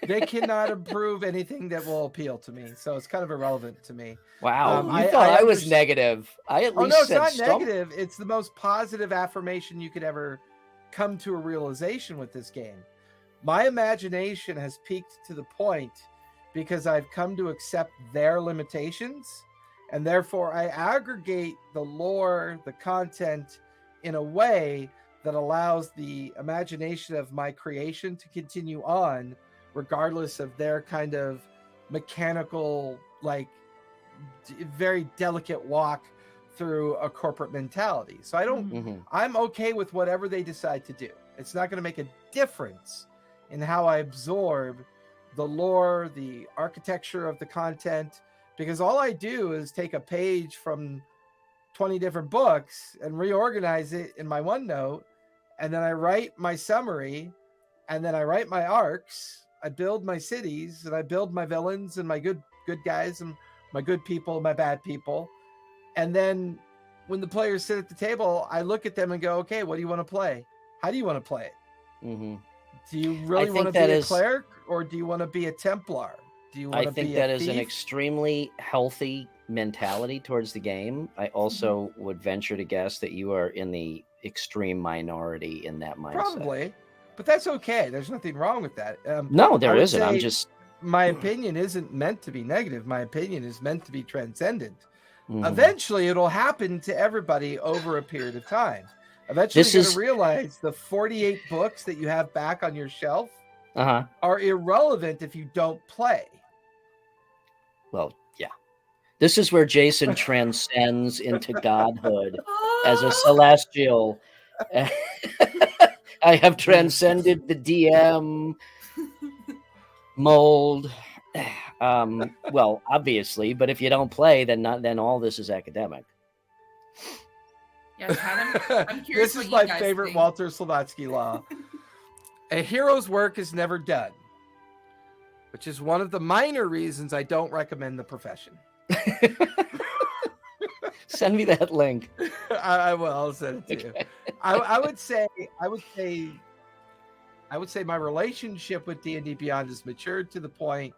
They cannot improve anything that will appeal to me, so it's kind of irrelevant to me. Wow. You thought I was negative. I at least said it's not negative. It's the most positive affirmation you could ever come to a realization with this game. My imagination has peaked to the point because I've come to accept their limitations, and therefore I aggregate the lore, the content in a way that allows the imagination of my creation to continue on, regardless of their kind of mechanical, like very delicate walk through a corporate mentality. So I don't, I'm okay with whatever they decide to do. It's not going to make a difference in how I absorb the lore, the architecture of the content, because all I do is take a page from 20 different books and reorganize it in my OneNote, and then I write my summary, and then I write my arcs, I build my cities, and I build my villains and my good guys and my good people, my bad people. And then when the players sit at the table, I look at them and go, okay, what do you want to play? How do you want to play it? Do you really want to be a cleric, or do you want to be a Templar? Do you want to be a thief? I think that is an extremely healthy mentality towards the game. I also would venture to guess that you are in the extreme minority in that mindset. Probably, but that's okay. There's nothing wrong with that. No, there isn't. I'm just... My opinion isn't meant to be negative. My opinion is meant to be transcendent. Eventually, it'll happen to everybody over a period of time. Eventually, you're going to realize the 48 books that you have back on your shelf are irrelevant if you don't play. Well, yeah. This is where Jason transcends into godhood as a celestial. I have transcended the DM mold. Well, obviously, but if you don't play, then all this is academic. Yeah, Chad, I'm curious. This is what my you guys favorite think. Walter Slavatsky law. A hero's work is never done, which is one of the minor reasons I don't recommend the profession. Send me that link. I will. I'll send it to you. I would say my relationship with D&D Beyond has matured to the point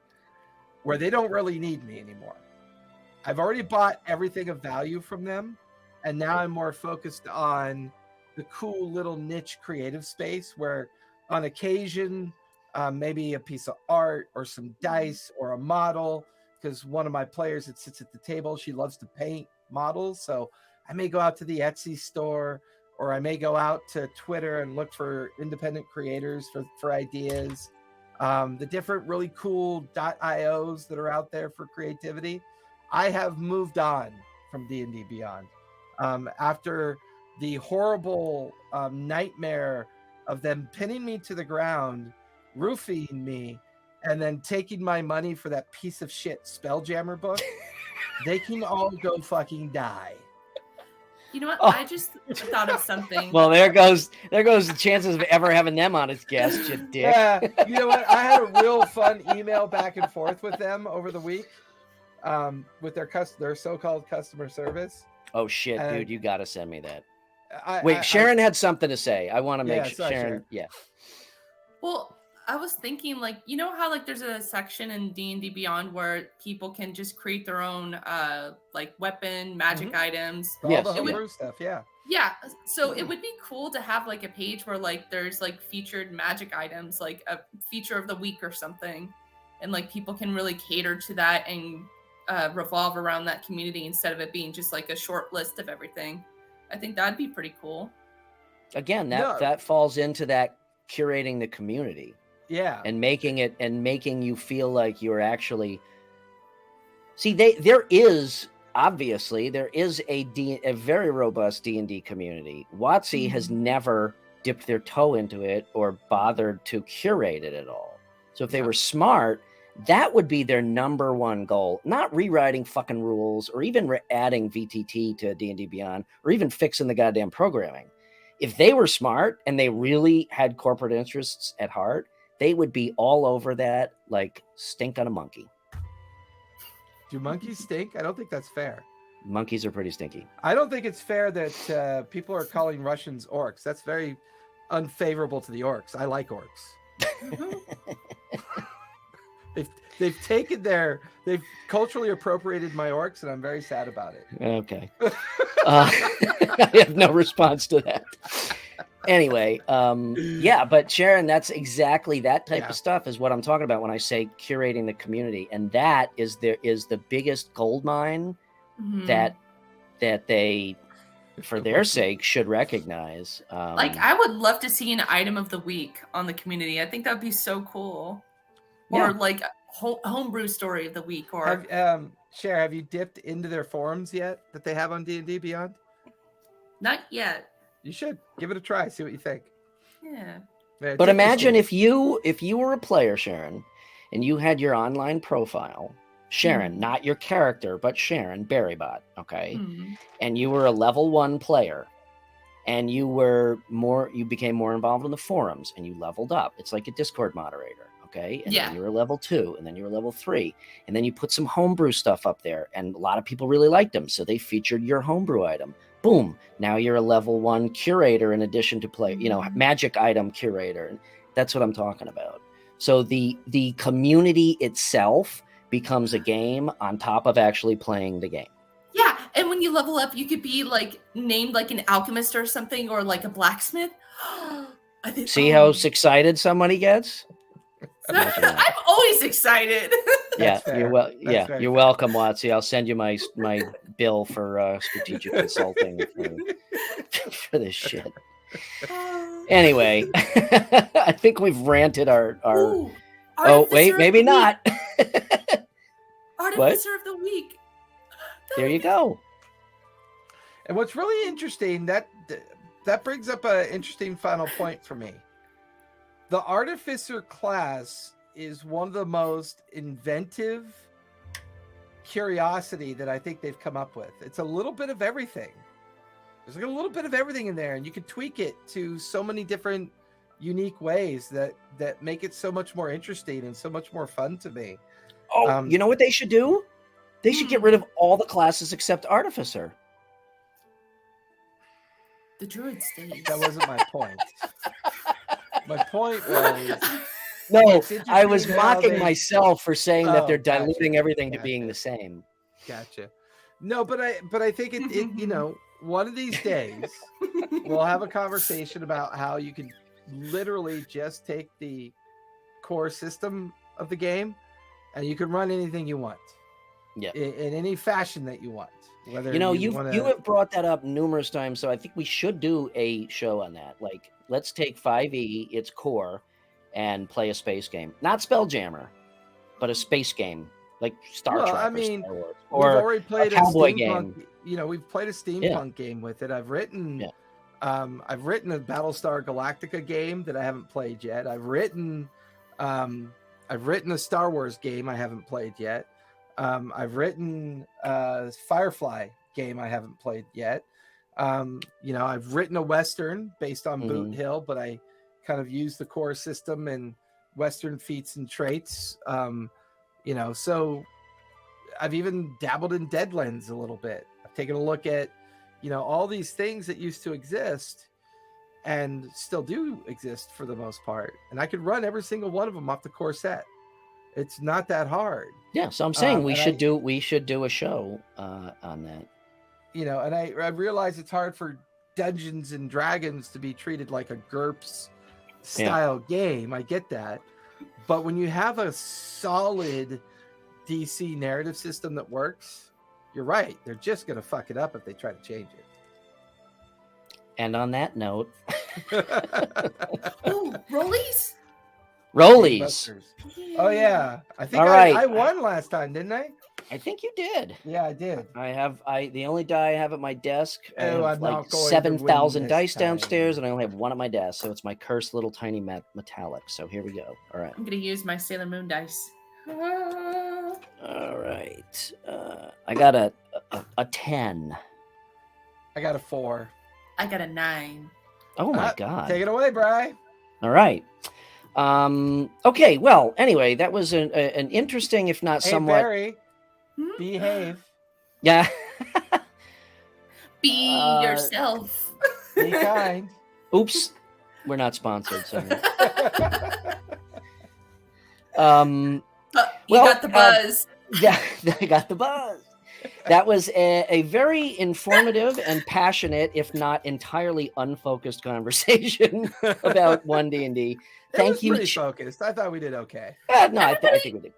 where they don't really need me anymore. I've already bought everything of value from them, and now I'm more focused on the cool little niche creative space where on occasion, maybe a piece of art or some dice or a model, because one of my players that sits at the table, she loves to paint models. So I may go out to the Etsy store, or I may go out to Twitter and look for independent creators for ideas. The different really cool .ios that are out there for creativity. I have moved on from D&D Beyond. After the horrible nightmare of them pinning me to the ground, roofing me, and then taking my money for that piece of shit Spelljammer book, they can all go fucking die. You know what? I just thought of something. Well, there goes the chances of ever having them on as guests, you dick. Yeah, you know what? I had a real fun email back and forth with them over the week, with their so-called customer service. Oh shit, dude! You got to send me that. Wait, Sharon had something to say. I want to make sure. Sharon. Yeah. Well, I was thinking, like, you know how like there's a section in D&D Beyond where people can just create their own like weapon magic items. All the homebrew stuff, yeah. Yeah, so it would be cool to have like a page where like there's like featured magic items, like a feature of the week or something, and like people can really cater to that and revolve around that community instead of it being just like a short list of everything. I think that'd be pretty cool. Again, that falls into that curating the community. Yeah. And making you feel like you're actually there is a very robust D&D community. WotC has never dipped their toe into it or bothered to curate it at all. So if they were smart, that would be their number one goal, not rewriting fucking rules or even adding VTT to D&D Beyond or even fixing the goddamn programming. If they were smart and they really had corporate interests at heart, they would be all over that like stink on a monkey. Do monkeys stink? I don't think that's fair. Monkeys are pretty stinky. I don't think it's fair that people are calling Russians orcs. That's very unfavorable to the orcs. I like orcs. They've culturally appropriated my orcs, and I'm very sad about it. Okay. I have no response to that. Anyway, but Sharon, that's exactly that type of stuff is what I'm talking about when I say curating the community. And that is the biggest gold mine that they, for their sake, should recognize. Like, I would love to see an item of the week on the community. I think that'd be so cool. Or like a homebrew story of the week. Or Cher, have you dipped into their forums yet that they have on D&D Beyond? Not yet. You should give it a try. See what you think. Yeah. But imagine if you were a player, Sharon, and you had your online profile, Sharon, not your character, but Sharon Berrybot, okay? And you were a level 1 player, and you became more involved in the forums, and you leveled up. It's like a Discord moderator, okay? And then you were level 2, and then you were level 3, and then you put some homebrew stuff up there, and a lot of people really liked them, so they featured your homebrew item. Boom! Now you're a level 1 curator in addition to magic item curator. That's what I'm talking about. So the community itself becomes a game on top of actually playing the game. Yeah, and when you level up, you could be like named like an alchemist or something, or like a blacksmith. See how excited somebody gets? I'm always excited. You're welcome, WotC. I'll send you my bill for strategic consulting for this shit. Anyway, I think we've ranted our. Ooh, Oh Artificer wait, of maybe the Week. not. Artificer of the Week. There you go. And what's really interesting, that brings up an interesting final point for me. The Artificer class is one of the most inventive curiosity that I think they've come up with. It's a little bit of everything. There's like a little bit of everything in there, and you can tweak it to so many different unique ways that make it so much more interesting and so much more fun to me. Oh, you know what they should do? They should get rid of all the classes except Artificer. The Druid stage. That wasn't my point. My point was, No, it's I was interesting how mocking they- myself for saying that they're Oh, gotcha, diluting everything to gotcha. being the same. Gotcha. No, but I think it you know, one of these days we'll have a conversation about how you can literally just take the core system of the game and you can run anything you want. Yeah. In any fashion that you want. Whether You know, you you have brought that up numerous times, so I think we should do a show on that. Like, let's take 5e, its core, and play a space game. Not Spelljammer, but a space game, like Star Well, Trek I or mean, Star Wars. we've Or already played a cowboy steampunk game. You know, we've played a steampunk game with it. I've written I've written a Battlestar Galactica game that I haven't played yet. I've written a Star Wars game I haven't played yet. I've written a Firefly game I haven't played yet. You know, I've written a Western based on Boot Hill, but I kind of used the core system and Western feats and traits. You know, so I've even dabbled in Deadlands a little bit. I've taken a look at, you know, all these things that used to exist and still do exist for the most part. And I could run every single one of them off the core set. It's not that hard. Yeah, so I'm saying we should and do a show on that. You know, and I realize it's hard for Dungeons and Dragons to be treated like a GURPS style game. I get that. But when you have a solid DC narrative system that works, you're right. They're just going to fuck it up if they try to change it. And on that note, Oh, rollies? Rollies. Busters. Oh yeah, I think All right. I won last time, didn't I? I think you did. Yeah, I did. The only die I have at my desk. I Oh, have I'm like not going to 7,000 win dice this time. downstairs, and I only have one at my desk. So it's my cursed little tiny metallic. So here we go. All right. I'm gonna use my Sailor Moon dice. All right. I got a 10. I got a 4. I got a 9. Oh my god. Take it away, Bri. All right. Okay. Well, anyway, that was an interesting, if not Hey, somewhat. Barry, behave. Yeah. Be yourself. Be kind. Oops. We're not sponsored. So. You got the buzz. Yeah, I got the buzz. That was a very informative and passionate, if not entirely unfocused conversation about 1D&D. Thank you. Pretty focused. I thought we did okay. No, I think we did.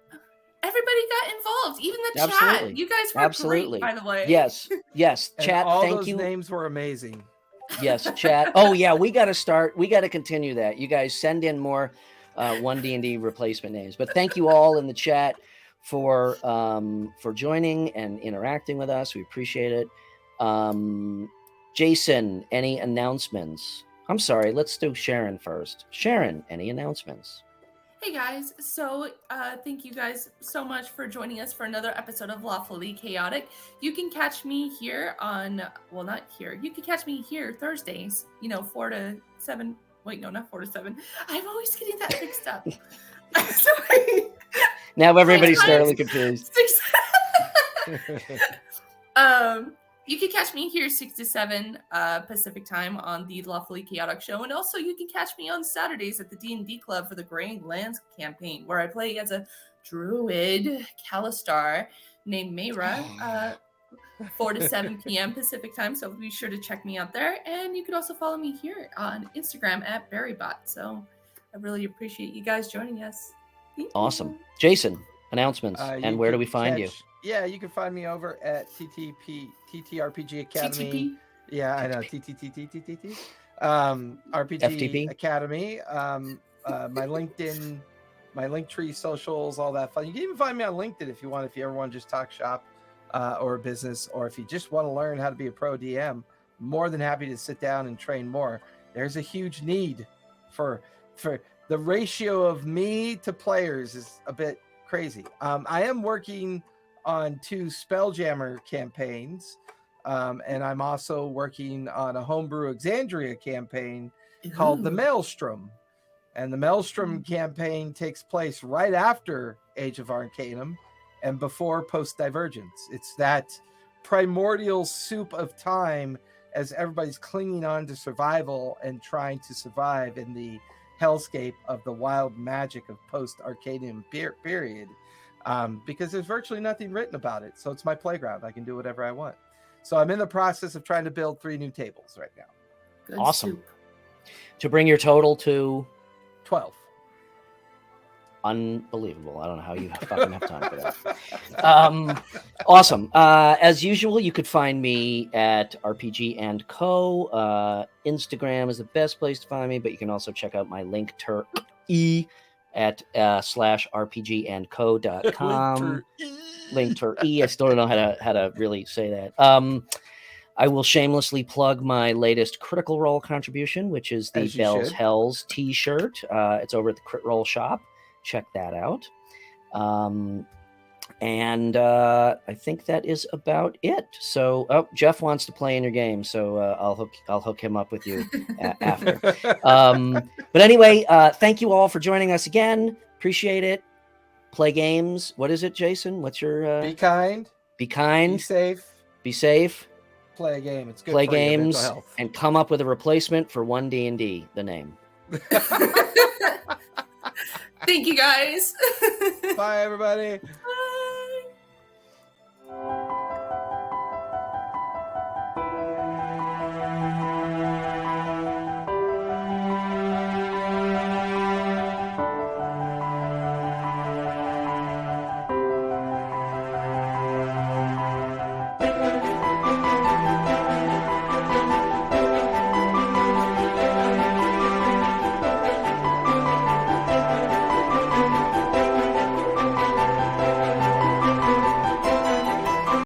Everybody got involved, even the Absolutely. chat. You guys were Absolutely. great, by the way. Yes, And chat. all Thank those you. names were amazing. Yes, chat. Oh yeah, we got to start. We got to continue that. You guys send in more 1D&D replacement names. But thank you all in the chat for joining and interacting with us. We appreciate it. Jason, any announcements? I'm sorry, let's do Sharon first. Sharon, any announcements? Hey guys, so thank you guys so much for joining us for another episode of Lawfully Chaotic. You can catch me here on, well, not here. You can catch me here Thursdays, 4 to 7. Wait, no, not 4 to 7. I'm always getting that mixed up. I'm sorry. Now everybody's thoroughly confused. You can catch me here 6 to 7 Pacific time on the Lawfully Chaotic show, and also you can catch me on Saturdays at the D&D Club for the Greying Lands campaign, where I play as a druid Kalistar named Mayra, 4 to 7 p.m. Pacific time. So be sure to check me out there, and you can also follow me here on Instagram at BerryBot. So I really appreciate you guys joining us. Thank Awesome, you. Jason. Announcements and where do we find you? Yeah, you can find me over at TTRPG Academy. TTP. Yeah, I know. TTTTTT. RPG FTP? Academy. My LinkedIn, my Linktree socials, all that fun. You can even find me on LinkedIn if you want. If you ever want to just talk shop or business, or if you just want to learn how to be a pro DM, more than happy to sit down and train more. There's a huge need for the ratio of me to players is a bit crazy. I am working on 2 Spelljammer campaigns, and I'm also working on a homebrew Exandria campaign called the Ooh. Maelstrom. And the Maelstrom campaign takes place right after Age of Arcanum and before Post Divergence. It's that primordial soup of time as everybody's clinging on to survival and trying to survive in the hellscape of the wild magic of Post Arcanum period. Because there's virtually nothing written about it. So it's my playground. I can do whatever I want. So I'm in the process of trying to build 3 new tables right now. Good Awesome. soup. To bring your total to 12. unbelievable. I don't know how you fucking have time for that. Awesome. As usual, you could find me at RPG&Co. Instagram is the best place to find me, but you can also check out my Linktree at /rpgandco.com. Linktree. I still don't know how to really say that. I will shamelessly plug my latest Critical Role contribution, which is the As you Bell's should. Hells t-shirt. It's over at the Crit Roll shop. Check that out. And I think that is about it. So, Jeff wants to play in your game, so I'll hook him up with you after. But anyway, thank you all for joining us again. Appreciate it. Play games. What is it, Jason? What's your Be kind. Be kind. Be safe. Be safe. Play a game. It's good Play for your mental games health. and come up with a replacement for 1D&D. The name. Thank you guys. Bye, everybody. Bye.